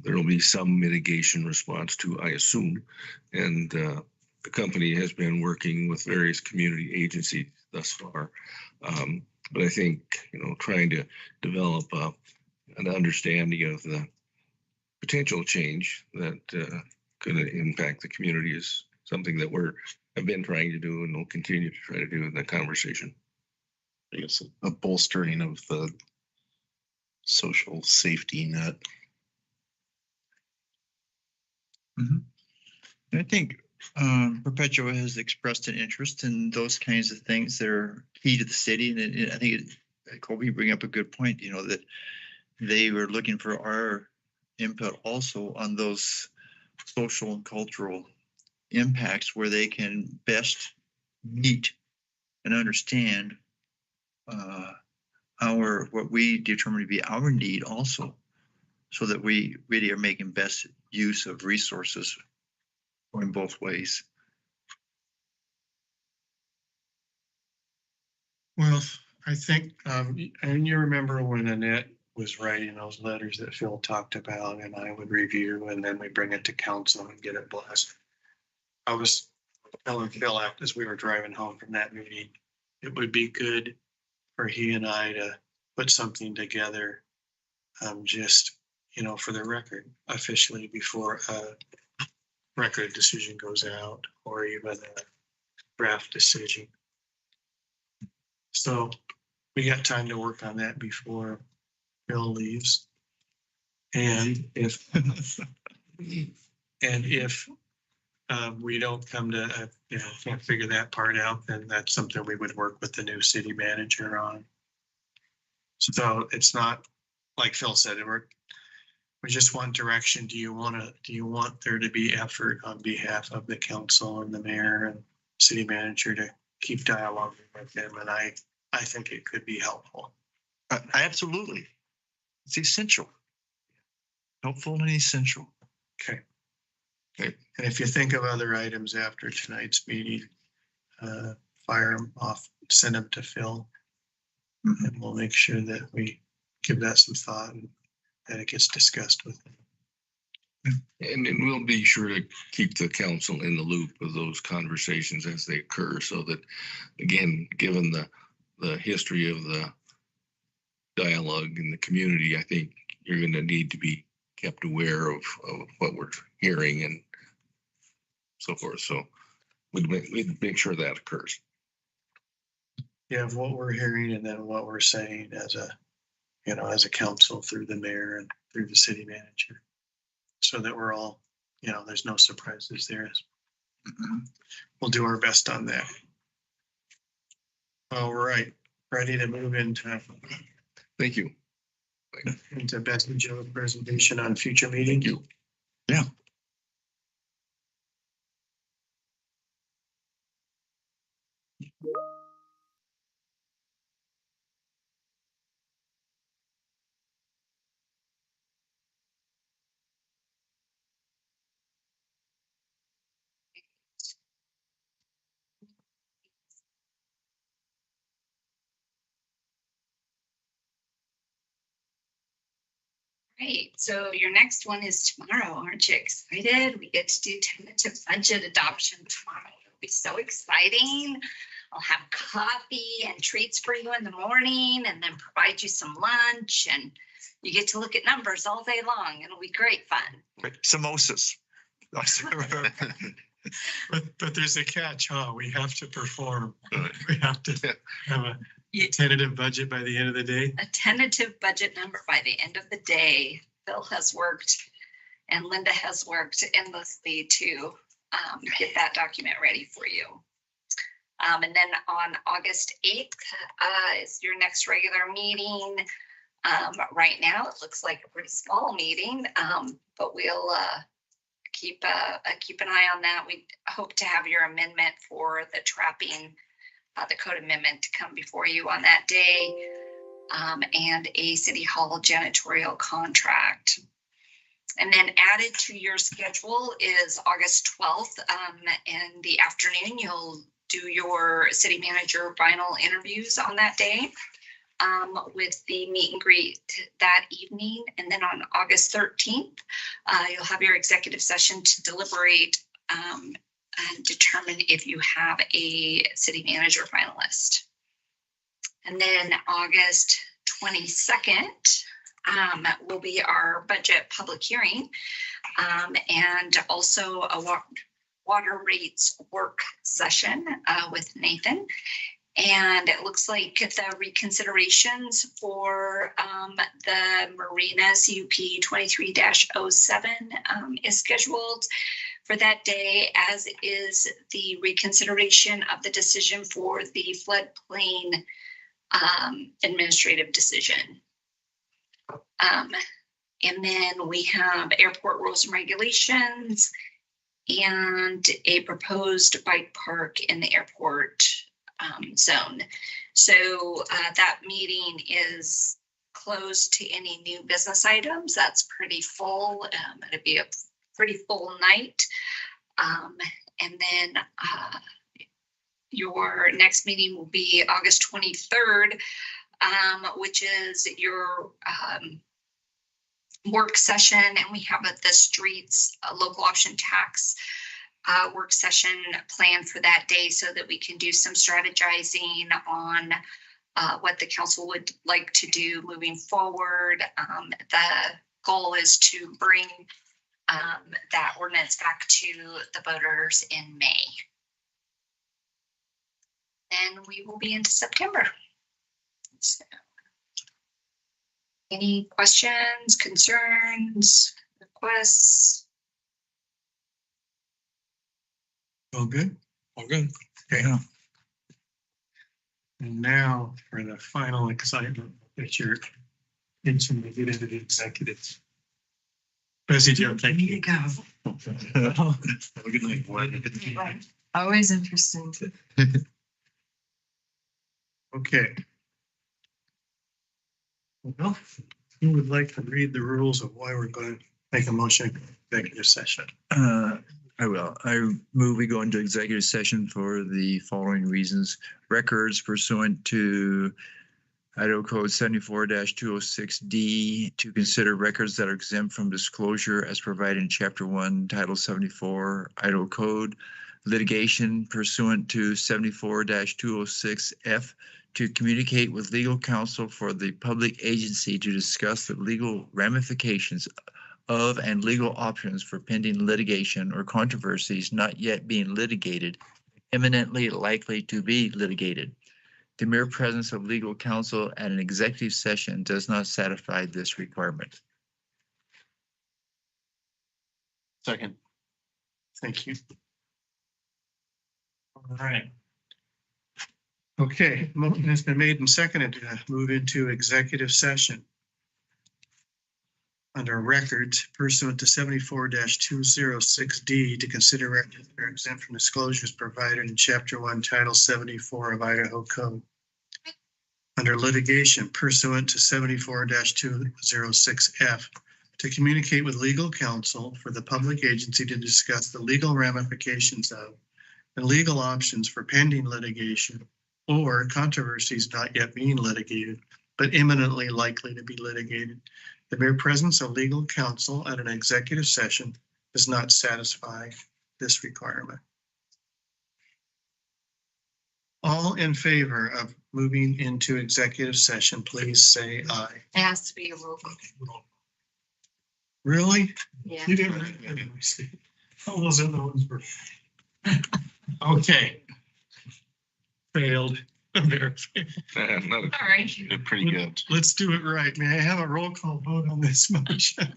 there will be some mitigation response to, I assume. And the company has been working with various community agencies thus far. But I think, trying to develop an understanding of the potential change that could impact the community is something that have been trying to do and will continue to try to do in that conversation. I guess a bolstering of the social safety net. Mm-hmm. I think Perpetua has expressed an interest in those kinds of things that are key to the city. And I think Colby bring up a good point, that they were looking for our input also on those social and cultural impacts where they can best meet and understand what we determine to be our need also, so that we really are making best use of resources going both ways. Well, I think, and you remember when Annette was writing those letters that Phil talked about, and I would review, and then we bring it to council and get it blessed. I was telling Phil as we were driving home from that meeting, it would be good for he and I to put something together, just, for the record officially before a record decision goes out or even a draft decision. So we got time to work on that before Bill leaves. And if we don't come to, can't figure that part out, then that's something we would work with the new city manager on. So it's not, like Phil said, we just want direction. Do you want there to be effort on behalf of the council and the mayor and city manager to keep dialogue with them? And I think it could be helpful. Absolutely. It's essential. Helpful and essential. Okay. And if you think of other items after tonight's meeting, fire them off, send them to Phil. And we'll make sure that we give that some thought and that it gets discussed with them. And we'll be sure to keep the council in the loop of those conversations as they occur, so that, again, given the history of the dialogue in the community, I think you're going to need to be kept aware of what we're hearing and so forth. So we'd make sure that occurs. Yeah, of what we're hearing and then what we're saying as a council through the mayor and through the city manager, so that we're all, there's no surprises there. We'll do our best on that. All right, ready to move into. Thank you. Into Betsy Joe's presentation on future meeting. Yeah. Right, so your next one is tomorrow. Aren't you excited? We get to do tentative budget adoption tomorrow. It'll be so exciting. I'll have coffee and treats for you in the morning and then provide you some lunch, and you get to look at numbers all day long. It'll be great fun. Samosas. But there's a catch, huh? We have to perform. We have to have a tentative budget by the end of the day. A tentative budget number by the end of the day. Phil has worked and Linda has worked endlessly to get that document ready for you. And then on August 8th is your next regular meeting. Right now, it looks like a pretty small meeting, but we'll keep an eye on that. We hope to have your amendment for the trapping, the code amendment to come before you on that day, and a city hall janitorial contract. And then added to your schedule is August 12th. In the afternoon, you'll do your city manager final interviews on that day, with the meet and greet that evening. And then on August 13th, you'll have your executive session to deliberate and determine if you have a city manager finalist. And then August 22nd will be our budget public hearing, and also a water rates work session with Nathan. And it looks like the reconsiderations for the Marina CUP 23-07 is scheduled for that day, as is the reconsideration of the decision for the floodplain administrative decision. And then we have airport rules and regulations and a proposed bike park in the airport zone. So that meeting is closed to any new business items. That's pretty full. It'll be a pretty full night. And then your next meeting will be August 23rd, which is your work session. And we have the streets local option tax work session planned for that day, so that we can do some strategizing on what the council would like to do moving forward. The goal is to bring that ordinance back to the voters in May. And we will be into September. So, any questions, concerns, requests? All good? All good. Okay. And now for the final excitement that you're itching to get into the executives. Bessie Jo, thank you. Have a good night. Always interesting. Okay. Well, who would like to read the rules of why we're going to make a motion in executive session? I will. I move we go into executive session for the following reasons. Records pursuant to Idaho Code 74-206D to consider records that are exempt from disclosure as provided in Chapter 1, Title 74, Idaho Code. Litigation pursuant to 74-206F to communicate with legal counsel for the public agency to discuss the legal ramifications of and legal options for pending litigation or controversies not yet being litigated, imminently likely to be litigated. The mere presence of legal counsel at an executive session does not satisfy this requirement. Second. Thank you. All right. Okay, motion has been made and seconded to move into executive session under records pursuant to 74-206D to consider records that are exempt from disclosures provided in Chapter 1, Title 74 of Idaho Code. Under litigation pursuant to 74-206F to communicate with legal counsel for the public agency to discuss the legal ramifications of and legal options for pending litigation or controversies not yet being litigated, but imminently likely to be litigated. The mere presence of legal counsel at an executive session does not satisfy this requirement. All in favor of moving into executive session, please say aye. It has to be a roll call. Really? Yeah. You didn't. All those other ones were. Okay. Failed. All right. Pretty good. Let's do it right. May I have a roll call vote on this motion?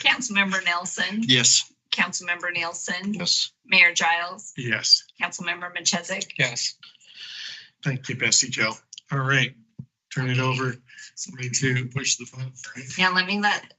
Councilmember Nelson. Yes. Councilmember Nielsen. Yes. Mayor Giles. Yes. Councilmember Machezik. Yes. Thank you, Bessie Jo. All right. Turn it over. Somebody to push the button. Now let me let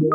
you